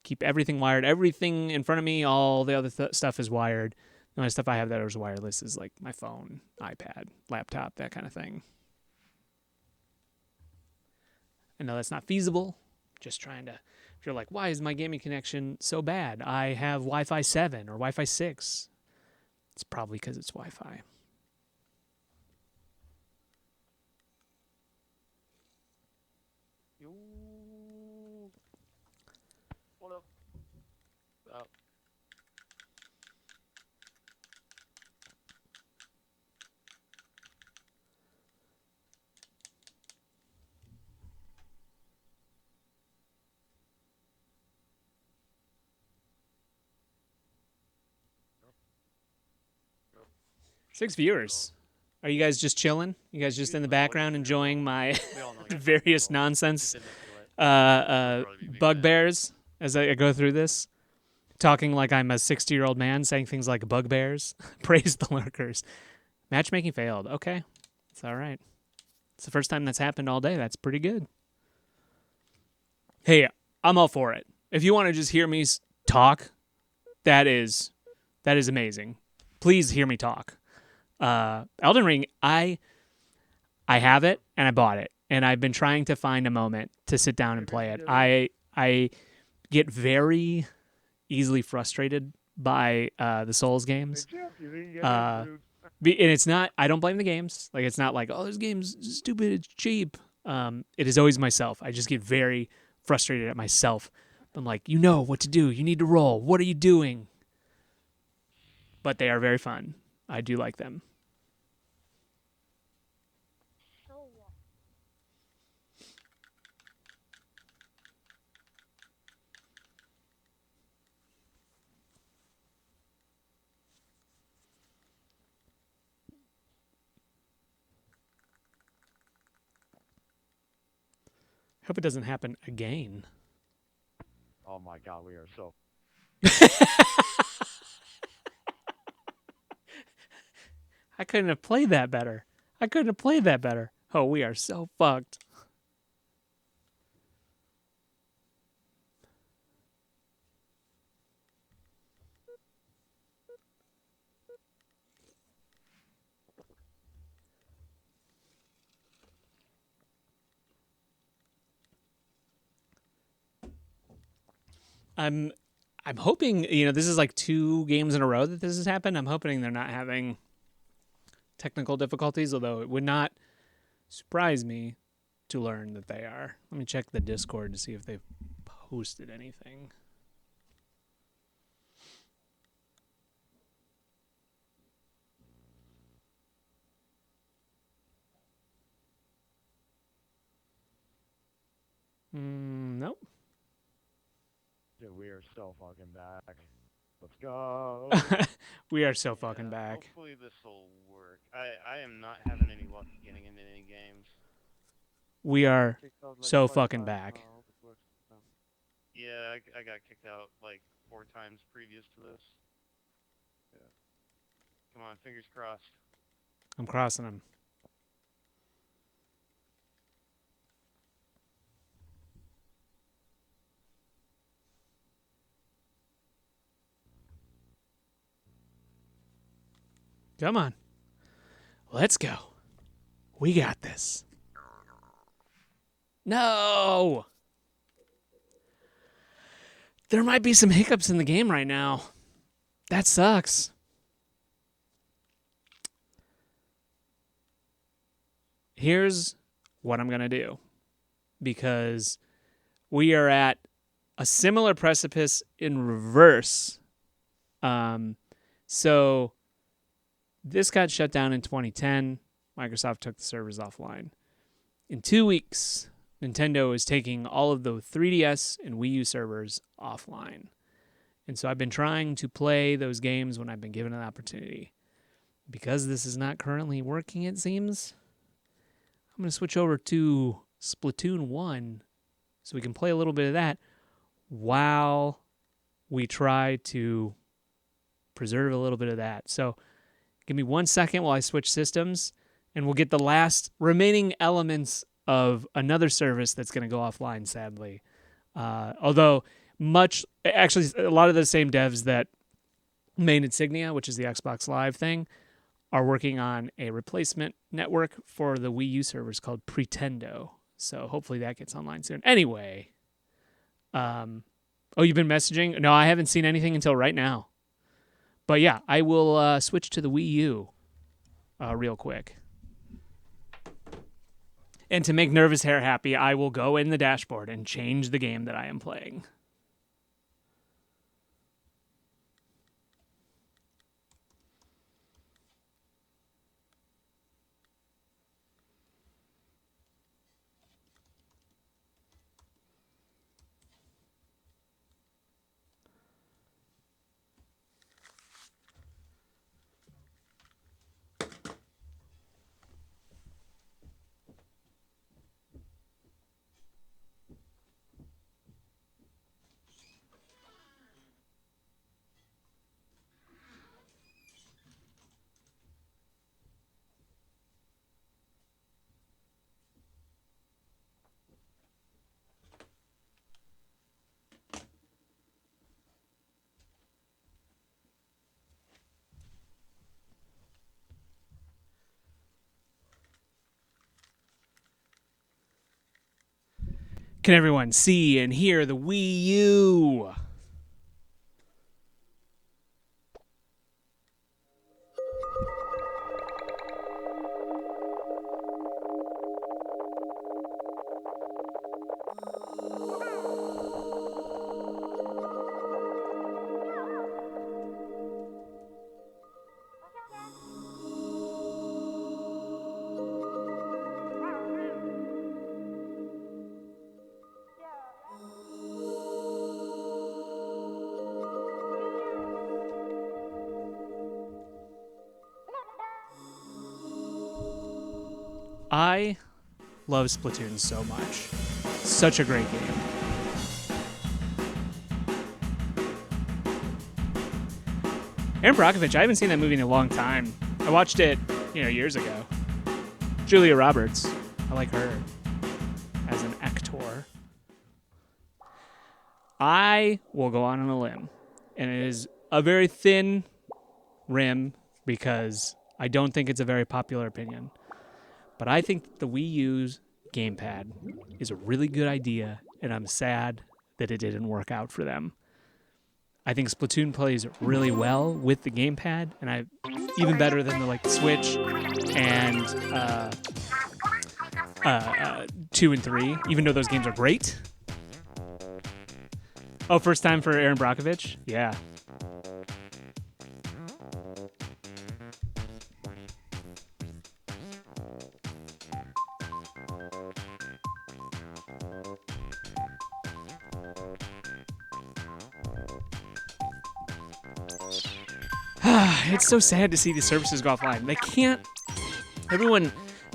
keep everything wired. Everything in front of me, all the other stuff is wired. The only stuff I have that is wireless is like my phone, iPad, laptop, that kind of thing. I know that's not feasible. Just trying to, if you're like, why is my gaming connection so bad? I have Wi-Fi 7 or Wi-Fi 6. It's probably because it's Wi-Fi. What up? Oh. Six viewers. Are you guys just chilling? You guys just in the background enjoying my We all know various nonsense You've been into it. bugbears as I go through this? Talking like I'm a 60-year-old man, saying things like bugbears. Praise the lurkers. Matchmaking failed. Okay. It's all right. It's the first time that's happened all day. That's pretty good. Hey, I'm all for it. If you want to just hear me talk, that is amazing. Please hear me talk. Elden Ring, I have it and I bought it, and I've been trying to find a moment to sit down and play it. I get very easily frustrated by the Souls games. Hey, Jeff, you didn't get Uh, it, dude. And it's not, I don't blame the games. Like, it's not like, oh, this game's stupid, it's cheap. It is always myself. I just get very frustrated at myself. I'm like, you know what to do. You need to roll. What are you doing? But they are very fun. I do like them. Hope it doesn't happen again. Oh my God, we are so. I couldn't have played that better. I couldn't have played that better. Oh, we are so fucked. I'm hoping, this is like 2 games in a row that this has happened. I'm hoping they're not having technical difficulties, although it would not surprise me to learn that they are. Let me check the Discord to see if they've posted anything. Nope. Dude, we are so fucking back. Let's go. We are so fucking back. Hopefully this will work. I am not having any luck getting into any games. We are Kicked out like so 5 fucking times. back. I hope it works this time. Yeah, I got kicked out like 4 times previous to this. Yeah. Come on, fingers crossed. I'm crossing them. Come on. Let's go. We got this. No! There might be some hiccups in the game right now. That sucks. Here's what I'm going to do. Because we are at a similar precipice in reverse. So this got shut down in 2010. Microsoft took the servers offline. In 2 weeks, Nintendo is taking all of the 3DS and Wii U servers offline. And so I've been trying to play those games when I've been given an opportunity. Because this is not currently working, it seems, I'm going to switch over to Splatoon 1 so we can play a little bit of that while we try to preserve a little bit of that. So give me 1 second while I switch systems, and we'll get the last remaining elements of another service that's going to go offline, sadly. Although actually, a lot of the same devs that made Insignia, which is the Xbox Live thing, are working on a replacement network for the Wii U servers called Pretendo. So hopefully that gets online soon. Anyway, oh, you've been messaging? No, I haven't seen anything until right now. But yeah, I will switch to the Wii U real quick. And to make Nervous Hair happy, I will go in the dashboard and change the game that I am playing. Can everyone see and hear the Wii U? I love Splatoon so much. Such a great game. Aaron Brockovich, I haven't seen that movie in a long time. I watched it, years ago. Julia Roberts, I like her as an actor. I will go on a limb, and it is a very thin rim because I don't think it's a very popular opinion. But I think the Wii U's gamepad is a really good idea, and I'm sad that it didn't work out for them. I think Splatoon plays really well with the gamepad, and even better than the Switch and 2 and 3, even though those games are great. Oh, first time for Aaron Brockovich? Yeah. It's so sad to see the services go offline. They can't. Everyone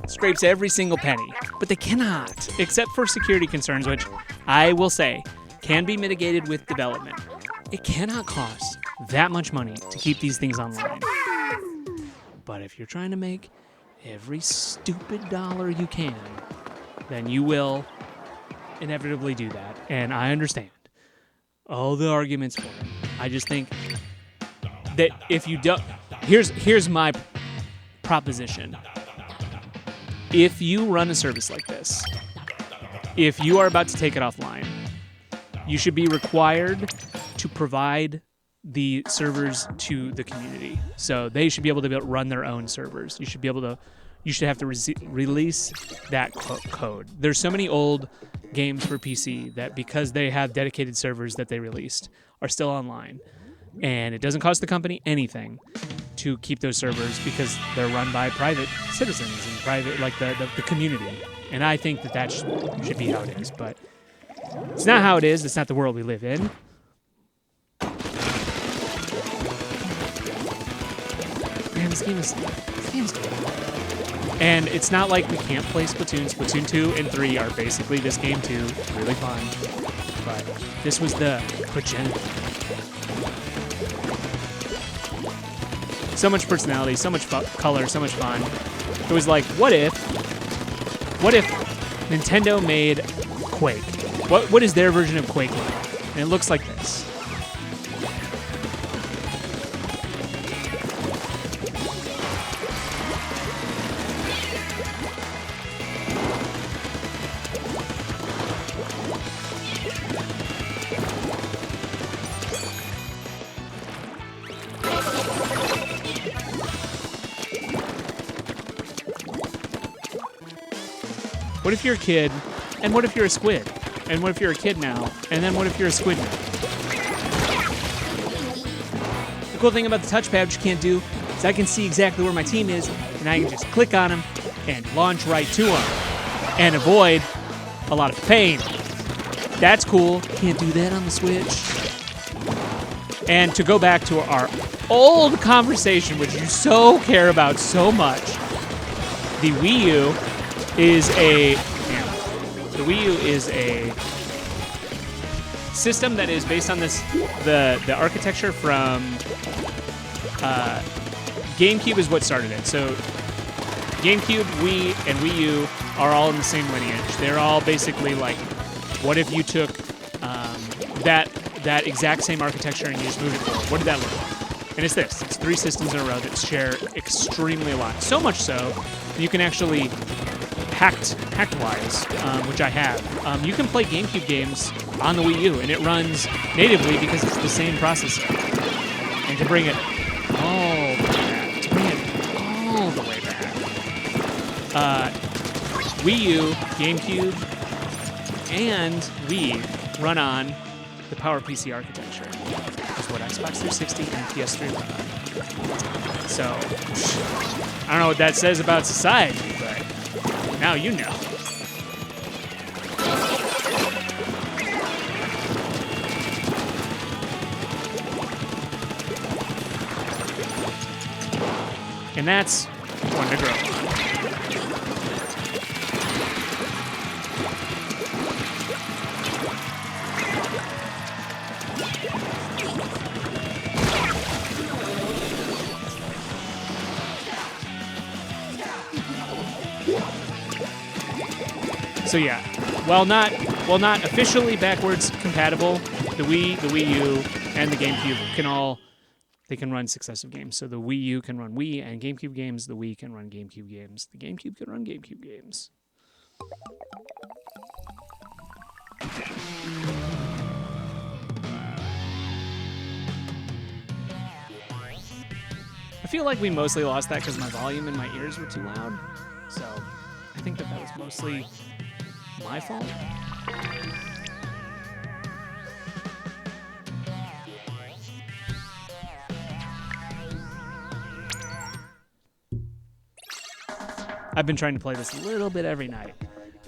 scrapes every single penny, but they cannot, except for security concerns, which I will say can be mitigated with development. It cannot cost that much money to keep these things online. But if you're trying to make every stupid dollar you can, then you will inevitably do that. And I understand all the arguments for it. I just think that if you don't, here's my proposition. If you run a service like this, if you are about to take it offline, you should be required to provide the servers to the community. So they should be able to run their own servers. You should have to release that code. There's so many old games for PC that because they have dedicated servers that they released are still online. And it doesn't cost the company anything to keep those servers because they're run by private citizens and private, the community. And I think that should be how it is. But it's not how it is. It's not the world we live in. Man, this game is good. And it's not like we can't play Splatoon. Splatoon 2 and 3 are basically this game too. Really fun. But this was the progenitor. So much personality, so much color, so much fun. It was like, what if Nintendo made Quake? What is their version of Quake like? And it looks like this. What if you're a kid, and what if you're a squid? And what if you're a kid now, and then what if you're a squid now? The cool thing about the touchpad, which you can't do, is I can see exactly where my team is, and I can just click on them and launch right to them, and avoid a lot of pain. That's cool. Can't do that on the Switch. And to go back to our old conversation, which you so care about so much, the Wii U is a system that is based on the architecture from GameCube is what started it. So GameCube, Wii, and Wii U are all in the same lineage. They're all basically like, what if you took that exact same architecture and you just moved it forward? What did that look like? And it's this. It's 3 systems in a row that share extremely a lot. So much so, you can actually hacked-wise, which I have. You can play GameCube games on the Wii U, and it runs natively because it's the same processor. And to bring it all the way back, Wii U, GameCube, and Wii run on the PowerPC architecture. That's what Xbox 360 and PS3 run on. So, I don't know what that says about society, but now you know. And that's one to grow. So yeah, while not officially backwards compatible, the Wii U, and the GameCube can run successive games. So the Wii U can run Wii and GameCube games. The Wii can run GameCube games. The GameCube can run GameCube games. I feel like we mostly lost that because my volume in my ears were too loud. So I think that was mostly my fault. I've been trying to play this a little bit every night.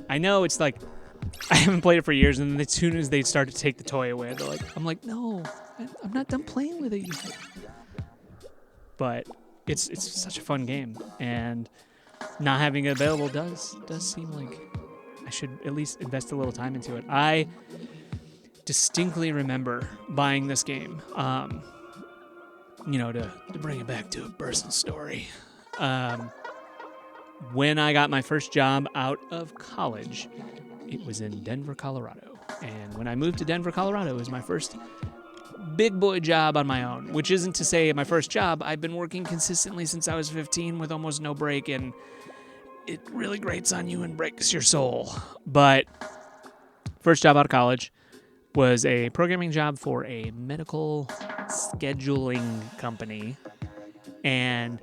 I know it's like I haven't played it for years, and then as soon as they start to take the toy away, I'm like, no, I'm not done playing with it yet. But it's such a fun game, and not having it available does seem like I should at least invest a little time into it. I distinctly remember buying this game, to bring it back to a personal story. When I got my first job out of college, it was in Denver, Colorado. And when I moved to Denver, Colorado, it was my first big boy job on my own, which isn't to say my first job. I've been working consistently since I was 15 with almost no break, and it really grates on you and breaks your soul. But first job out of college was a programming job for a medical scheduling company. And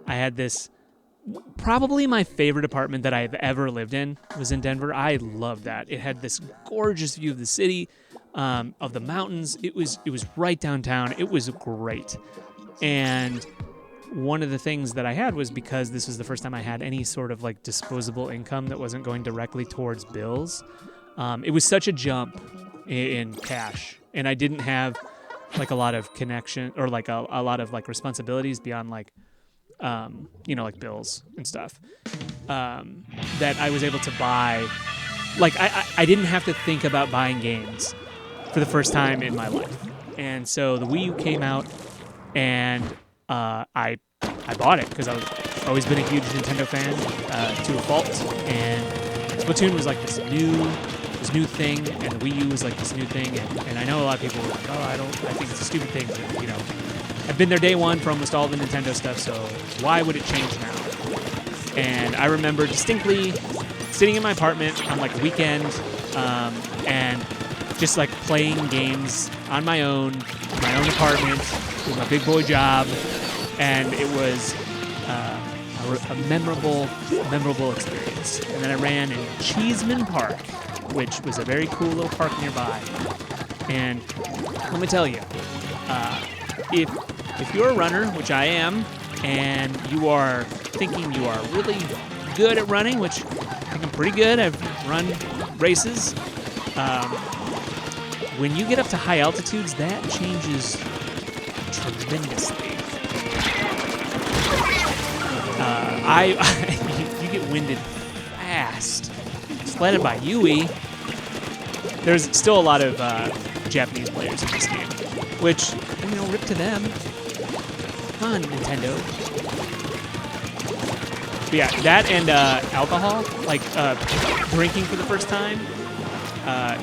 I had this, probably my favorite apartment that I've ever lived in was in Denver. I loved that. It had this gorgeous view of the city, of the mountains. It was right downtown. It was great. And one of the things that I had was, because this was the first time I had any sort of like disposable income that wasn't going directly towards bills, it was such a jump in cash. And I didn't have like a lot of connection or like a lot of like responsibilities beyond like, like bills and stuff, that I was able to buy. Like I didn't have to think about buying games for the first time in my life. And so the Wii U came out, and I bought it because I've always been a huge Nintendo fan, to a fault. And Splatoon was like this new thing, and the Wii U was like this new thing. And I know a lot of people were like, I think it's a stupid thing, but I've been there day one for almost all the Nintendo stuff, so why would it change now? And I remember distinctly sitting in my apartment on like a weekend, and just like playing games on my own in my own apartment with my big boy job, and it was a memorable experience. And then I ran in Cheeseman Park, which was a very cool little park nearby. And let me tell you, if you're a runner, which I am, and you are thinking you are really good at running, which I think I'm pretty good, I've run races, when you get up to high altitudes, that changes tremendously. You get winded fast. Sledded by Yui. There's still a lot of Japanese players in this game, which, rip to them. Come on, Nintendo. But yeah, that and alcohol, like drinking for the first time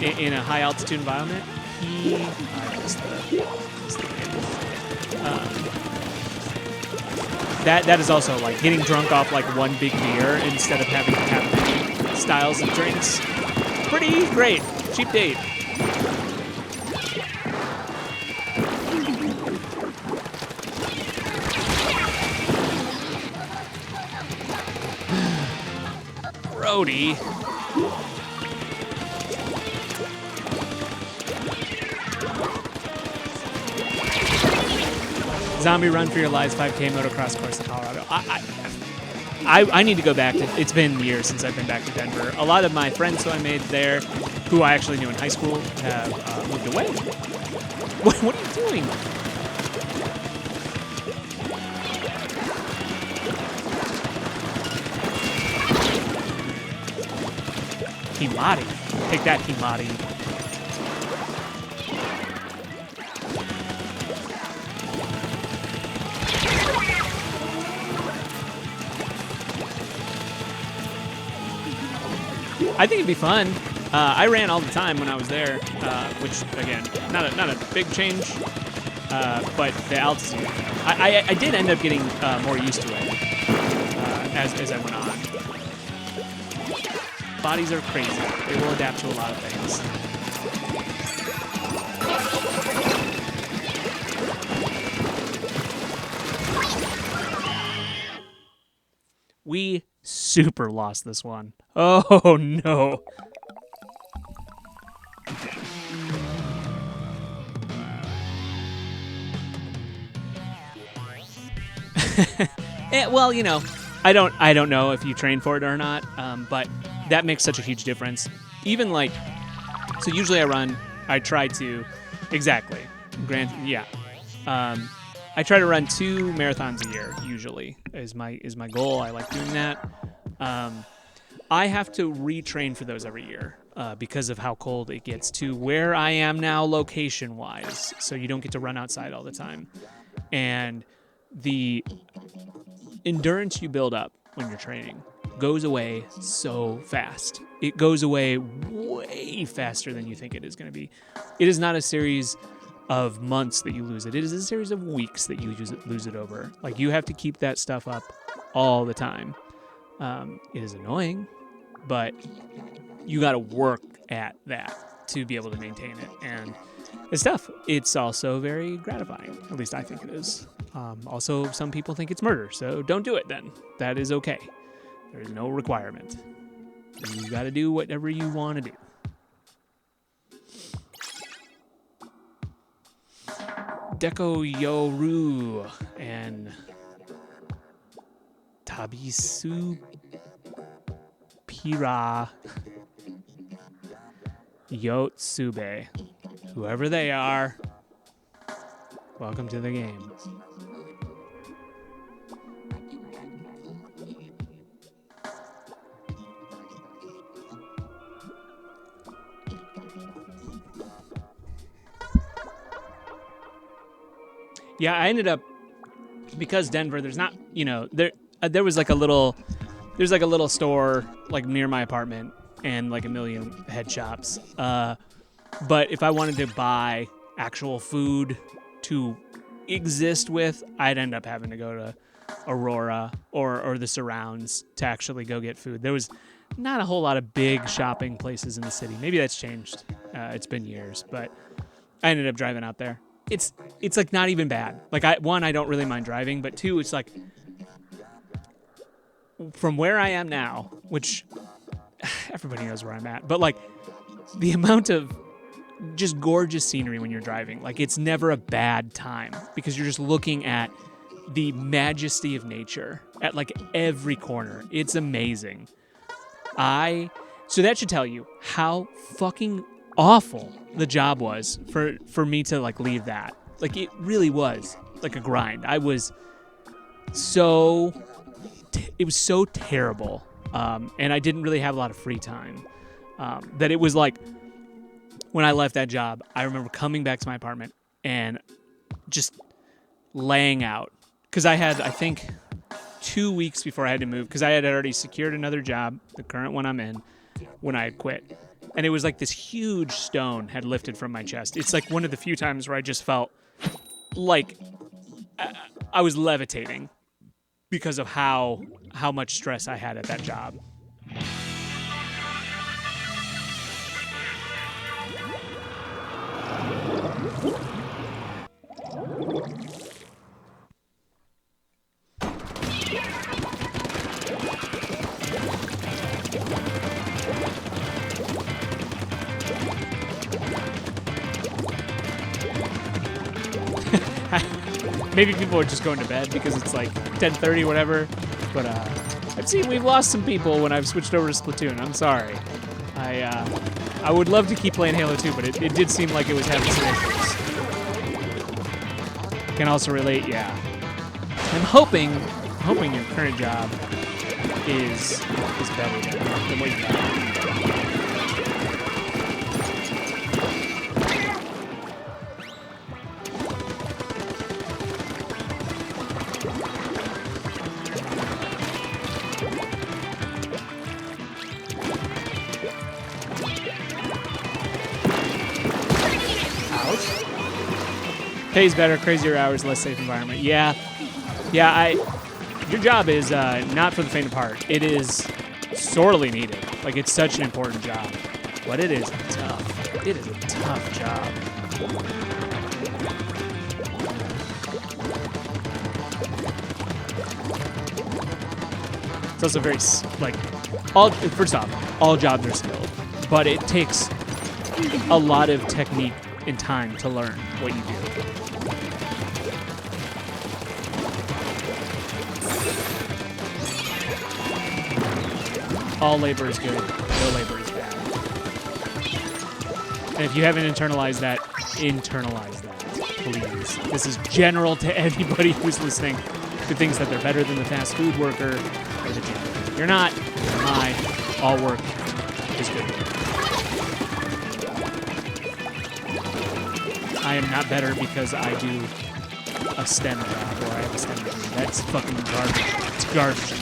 in a high altitude environment. That is also like getting drunk off like one big beer instead of having to have many styles of drinks. Pretty great. Cheap date. Brody. Zombie Run for Your Lives 5K motocross course in Colorado. I need to go back to. It's been years since I've been back to Denver. A lot of my friends who I made there, who I actually knew in high school, have moved away. What are you doing? Himari. Take that, Himari. I think it'd be fun. I ran all the time when I was there, which again, not a big change, but the altitude. I did end up getting more used to it as I went on. Bodies are crazy. They will adapt to a lot of things. We super lost this one. Oh no. Well, you know, I don't know if you train for it or not, but that makes such a huge difference. Even like, so usually I try to, exactly, yeah. I try to run 2 marathons a year. Usually is my goal. I like doing that. I have to retrain for those every year because of how cold it gets to where I am now, location wise. So you don't get to run outside all the time, and the endurance you build up when you're training goes away so fast. It goes away way faster than you think it is going to be. It is not a series of months that you lose it. It is a series of weeks that you lose it over. Like, you have to keep that stuff up all the time. It is annoying, but you got to work at that to be able to maintain it. And it's tough. It's also very gratifying. At least I think it is. Also, some people think it's murder, so don't do it then. That is okay. There is no requirement. You got to do whatever you want to do. Deko Yoru and Tabisu Pira Yotsube. Whoever they are, welcome to the game. Yeah, I ended up, because Denver, there's not, you know, there was like a little, there's like a little store like near my apartment and like a million head shops. But if I wanted to buy actual food to exist with, I'd end up having to go to Aurora or the surrounds to actually go get food. There was not a whole lot of big shopping places in the city. Maybe that's changed. It's been years, but I ended up driving out there. It's like not even bad. Like, I don't really mind driving, but 2, it's like from where I am now, which everybody knows where I'm at, but like the amount of just gorgeous scenery when you're driving, like, it's never a bad time because you're just looking at the majesty of nature at like every corner. It's amazing. So that should tell you how fucking awful the job was for me to like leave that. Like, it really was like a grind. It was so terrible. And I didn't really have a lot of free time. That it was like, when I left that job, I remember coming back to my apartment and just laying out. Because I had, I think, 2 weeks before I had to move, because I had already secured another job, the current one I'm in, when I had quit. And it was like this huge stone had lifted from my chest. It's like one of the few times where I just felt like I was levitating because of how much stress I had at that job. Maybe people are just going to bed because it's like 10:30, whatever. But I've seen we've lost some people when I've switched over to Splatoon. I'm sorry. I would love to keep playing Halo 2, but it did seem like it was having some issues. Can also relate, yeah. I'm hoping your current job is better than what you got. Pays better, crazier hours, less safe environment. Yeah. Your job is not for the faint of heart. It is sorely needed. Like, it's such an important job. But it is tough. It is a tough job. It's also very, like, first off, all jobs are skilled. But it takes a lot of technique and time to learn what you do. All labor is good, no labor is bad. And if you haven't internalized that, internalize that, please. This is general to anybody who's listening who thinks that they're better than the fast food worker or the janitor. You're not. You're not. All work is good work. I am not better because I do a STEM job or I have a STEM degree. That's fucking garbage. It's garbage.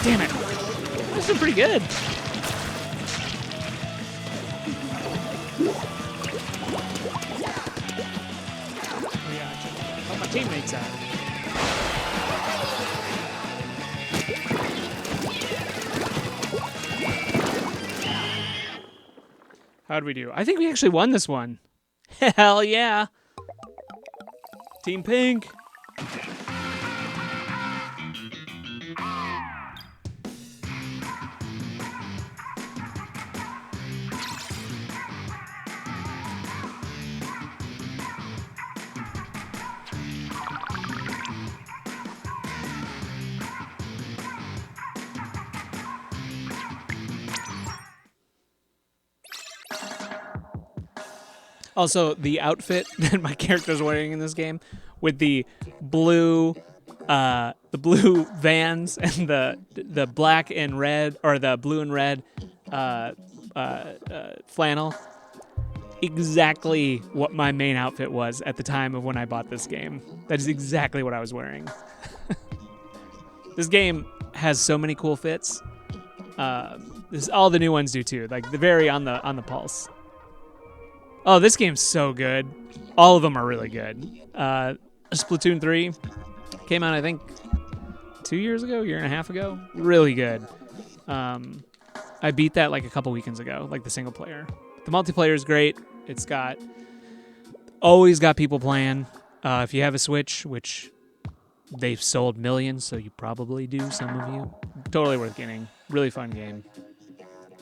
Damn it. This is pretty good. Oh, yeah, help my teammates out. How'd we do? I think we actually won this one. Hell yeah. Team Pink. Also, the outfit that my character's wearing in this game, with the blue Vans and the black and red, or the blue and red flannel, exactly what my main outfit was at the time of when I bought this game. That is exactly what I was wearing. This game has so many cool fits. All the new ones do too. Like the very on the pulse. Oh, this game's so good. All of them are really good. Splatoon 3 came out, I think, 2 years ago, year and a half ago. Really good. I beat that like a couple weekends ago, like the single player. The multiplayer is great. It's always got people playing. If you have a Switch, which they've sold millions, so you probably do, some of you. Totally worth getting. Really fun game.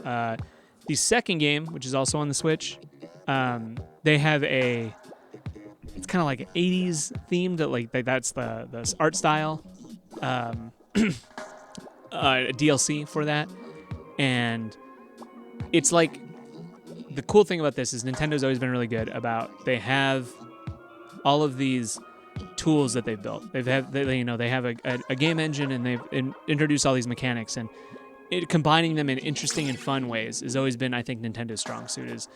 The second game, which is also on the Switch, they have it's kind of like an 80s themed, that's the art style, a DLC for that. And it's like, the cool thing about this is Nintendo's always been really good about, they have all of these tools that they've built. They have a game engine, and they've introduced all these mechanics, and combining them in interesting and fun ways has always been, I think, Nintendo's strong suit.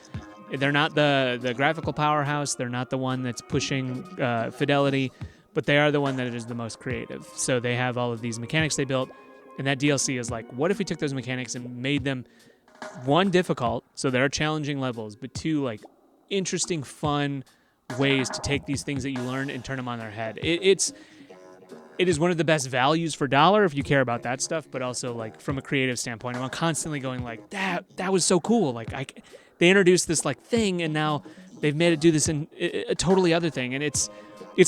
They're not the graphical powerhouse. They're not the one that's pushing fidelity, but they are the one that is the most creative. So they have all of these mechanics they built, and that DLC is like, what if we took those mechanics and made them, one, difficult, so there are challenging levels, but two, like, interesting, fun ways to take these things that you learn and turn them on their head. It is one of the best values for dollar if you care about that stuff, but also, like, from a creative standpoint, I'm constantly going like, that was so cool. Like, they introduced this like thing, and now they've made it do this in a totally other thing. And it's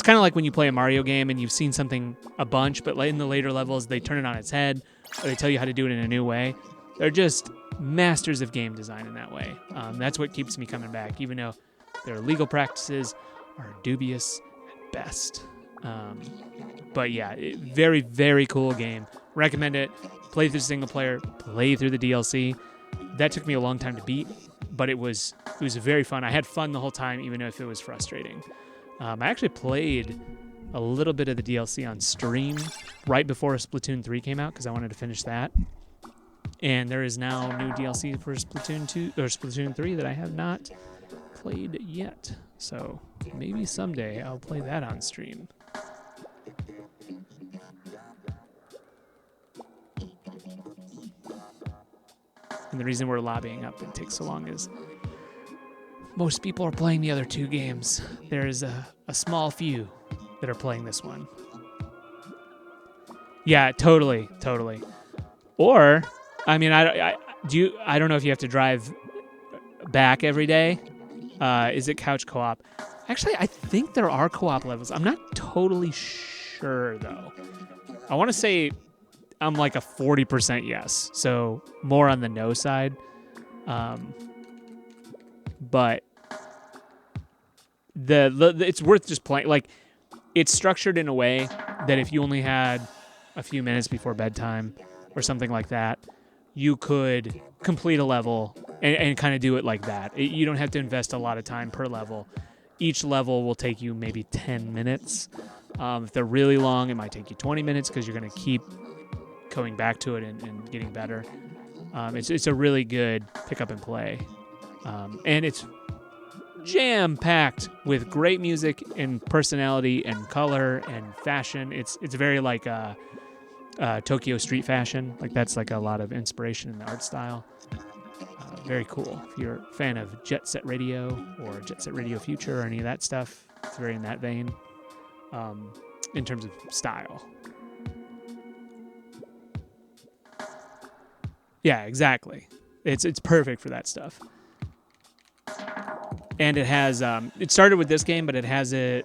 kind of like when you play a Mario game and you've seen something a bunch, but in the later levels they turn it on its head, or they tell you how to do it in a new way. They're just masters of game design in that way. That's what keeps me coming back, even though their legal practices are dubious at best. But yeah, very, very cool game. Recommend it. Play through single player. Play through the DLC. That took me a long time to beat, but it was very fun. I had fun the whole time, even if it was frustrating. I actually played a little bit of the DLC on stream right before Splatoon 3 came out because I wanted to finish that. And there is now new DLC for Splatoon 2 or Splatoon 3 that I have not played yet. So maybe someday I'll play that on stream. And the reason we're lobbying up and takes so long is most people are playing the other two games. There's a small few that are playing this one. Yeah, totally. Or, I mean, I don't know if you have to drive back every day. Is it couch co-op? Actually, I think there are co-op levels. I'm not totally sure though. I want to say I'm like a 40% yes, so more on the no side. But it's worth just playing. Like, it's structured in a way that if you only had a few minutes before bedtime or something like that, you could complete a level and kind of do it like that. You don't have to invest a lot of time per level. Each level will take you maybe 10 minutes. If they're really long, it might take you 20 minutes because you're going to keep going back to it and getting better. It's a really good pick up and play. And it's jam-packed with great music and personality and color and fashion. It's very like Tokyo street fashion. Like, that's like a lot of inspiration in the art style. Very cool. If you're a fan of Jet Set Radio or Jet Set Radio Future or any of that stuff, it's very in that vein in terms of style. Yeah, exactly. It's perfect for that stuff. And it has it started with this game, but it has it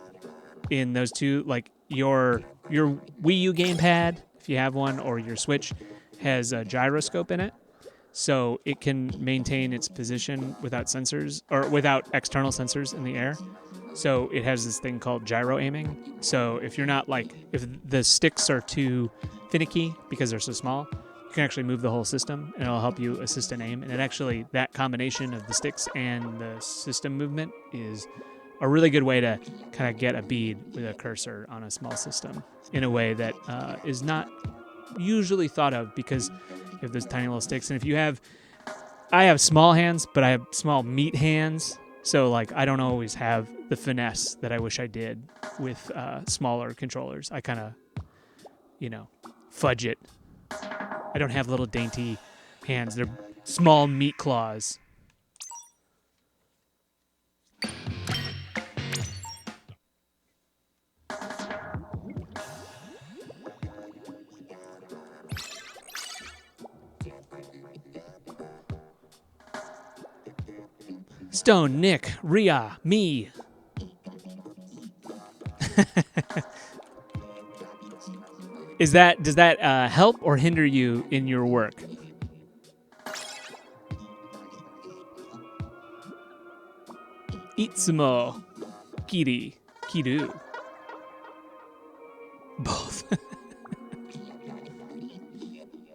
in those two, like your Wii U gamepad, if you have one, or your Switch has a gyroscope in it. So it can maintain its position without sensors or without external sensors in the air. So it has this thing called gyro aiming. So if you're not if the sticks are too finicky because they're so small, you can actually move the whole system and it'll help you assist an aim. And it actually, that combination of the sticks and the system movement is a really good way to kind of get a bead with a cursor on a small system in a way that is not usually thought of because you have those tiny little sticks. And I have small hands, but I have small meat hands. So I don't always have the finesse that I wish I did with smaller controllers. I kind of, fudge it. I don't have little dainty hands. They're small meat claws. Stone, Nick, Ria, me. Does that help or hinder you in your work? Itsumo, kiru. Both.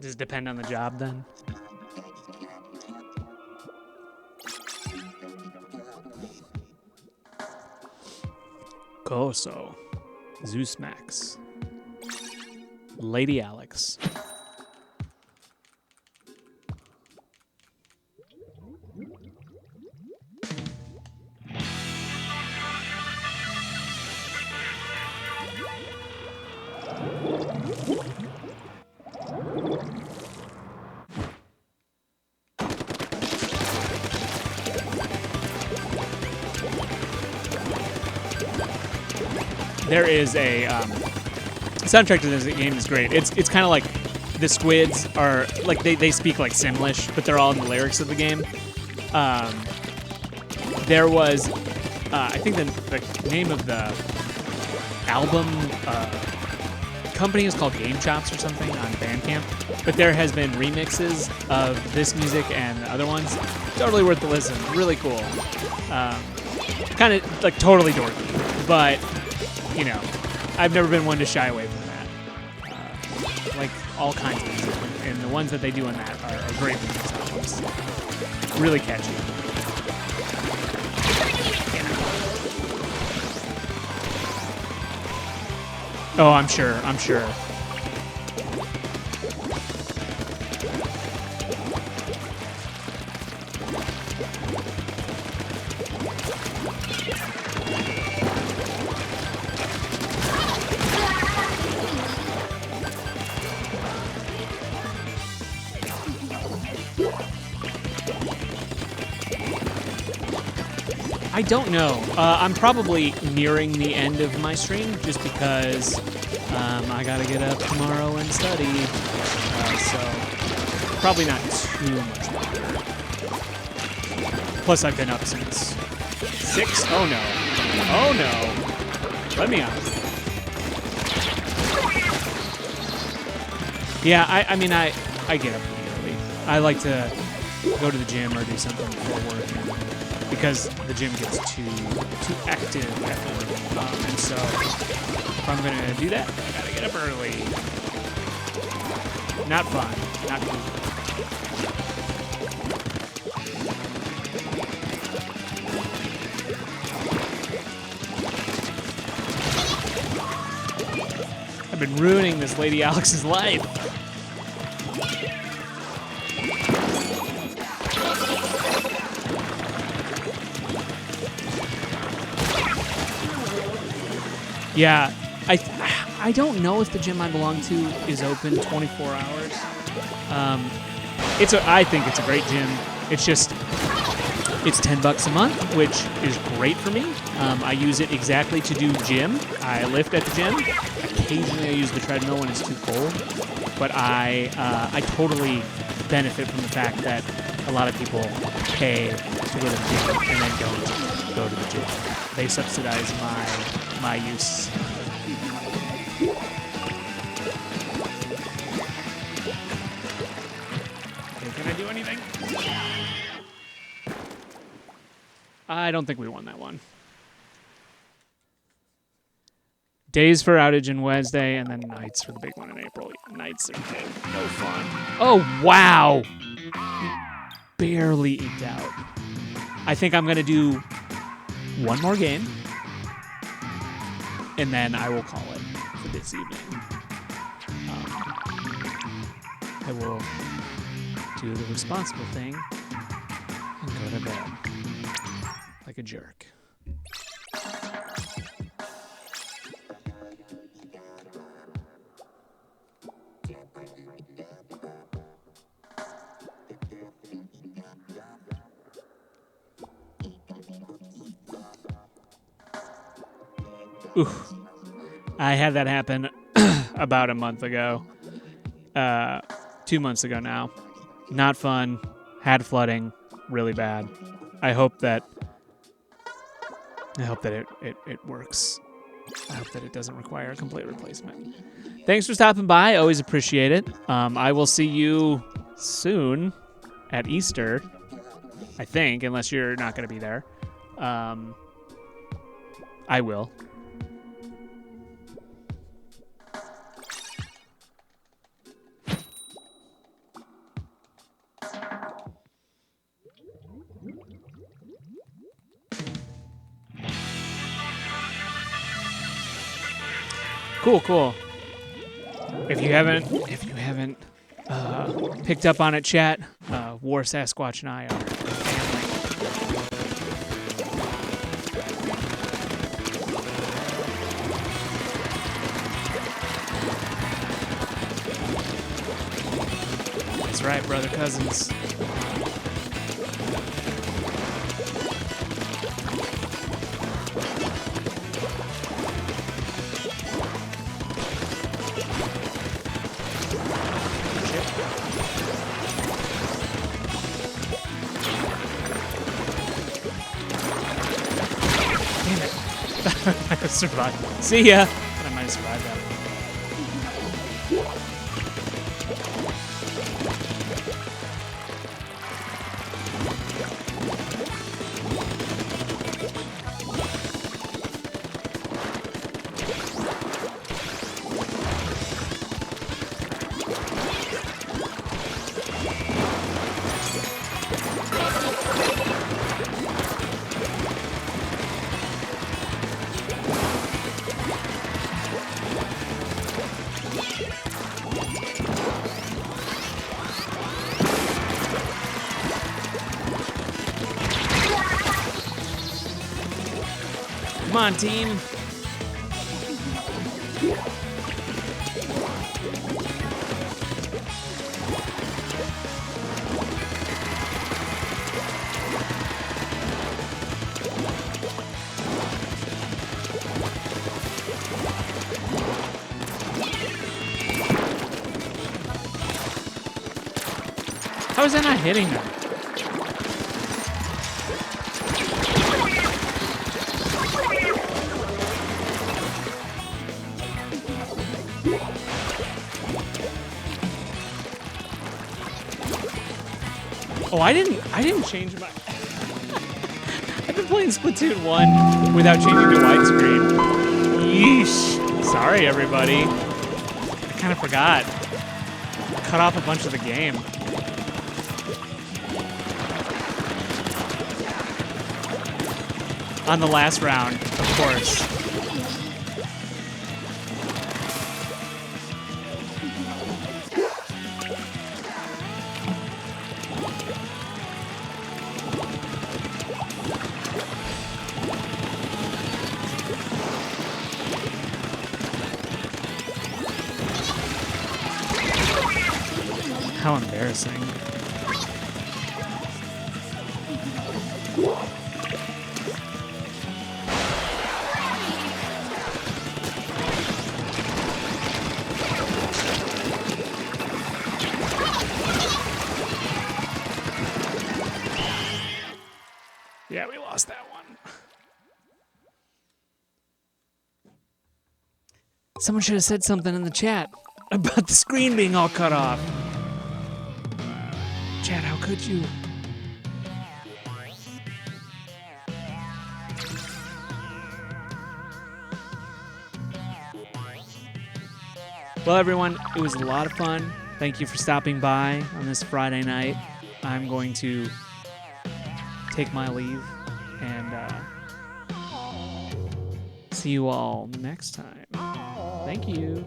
Does it depend on the job then? Koso, Zeus Max, Lady Alex. There is a soundtrack to this game is great. It's kind of like the squids are they speak like Simlish, but they're all in the lyrics of the game. There was I think the name of the album company is called Game Chops or something on Bandcamp, but there has been remixes of this music and other ones. Totally worth the listen. Really cool. Kind of totally dorky, but I've never been one to shy away from that. all kinds of music, and the ones that they do in that are great remix albums. Really catchy. Oh, I'm sure. I don't know. I'm probably nearing the end of my stream just because I gotta get up tomorrow and study. So probably not too much longer. Plus, I've been up since 6. Oh no. Oh no. Let me out. Yeah, I mean, I get up pretty early. I like to go to the gym or do something before work. Because the gym gets too active after work. And so if I'm going to do that, I got to get up early. Not fun. Not cool. I've been ruining this Lady Alex's life. Yeah, I don't know if the gym I belong to is open 24 hours. I think it's a great gym. It's just it's $10 a month, which is great for me. I use it exactly to do gym. I lift at the gym. Occasionally, I use the treadmill when it's too cold. But I totally benefit from the fact that a lot of people pay to go to the gym and then don't go to the gym. They subsidize my use. Okay, can I do anything? I don't think we won that one. Days for outage in Wednesday, and then nights for the big one in April. Nights are no fun. Oh, wow! Barely eked out. I think I'm going to do one more game, and then I will call it for this evening. I will do the responsible thing and go to bed like a jerk. Ooh, I had that happen about a month ago. 2 months ago now. Not fun. Had flooding. Really bad. I hope that it works. I hope that it doesn't require a complete replacement. Thanks for stopping by. Always appreciate it. I will see you soon at Easter, I think, unless you're not going to be there. I will. Cool. If you haven't picked up on it, chat, War Sasquatch and I are family. That's right, brother cousins. I survived. See ya. I might have survived that. Come on, team. How is that not hitting them? Oh, I didn't change my. I've been playing Splatoon 1 without changing to widescreen. Yeesh. Sorry, everybody. I kind of forgot. Cut off a bunch of the game. On the last round, of course. How embarrassing. Yeah, we lost that one. Someone should have said something in the chat about the screen being all cut off. Chat, how could you? Well, everyone, it was a lot of fun. Thank you for stopping by on this Friday night. I'm going to take my leave and see you all next time. Thank you.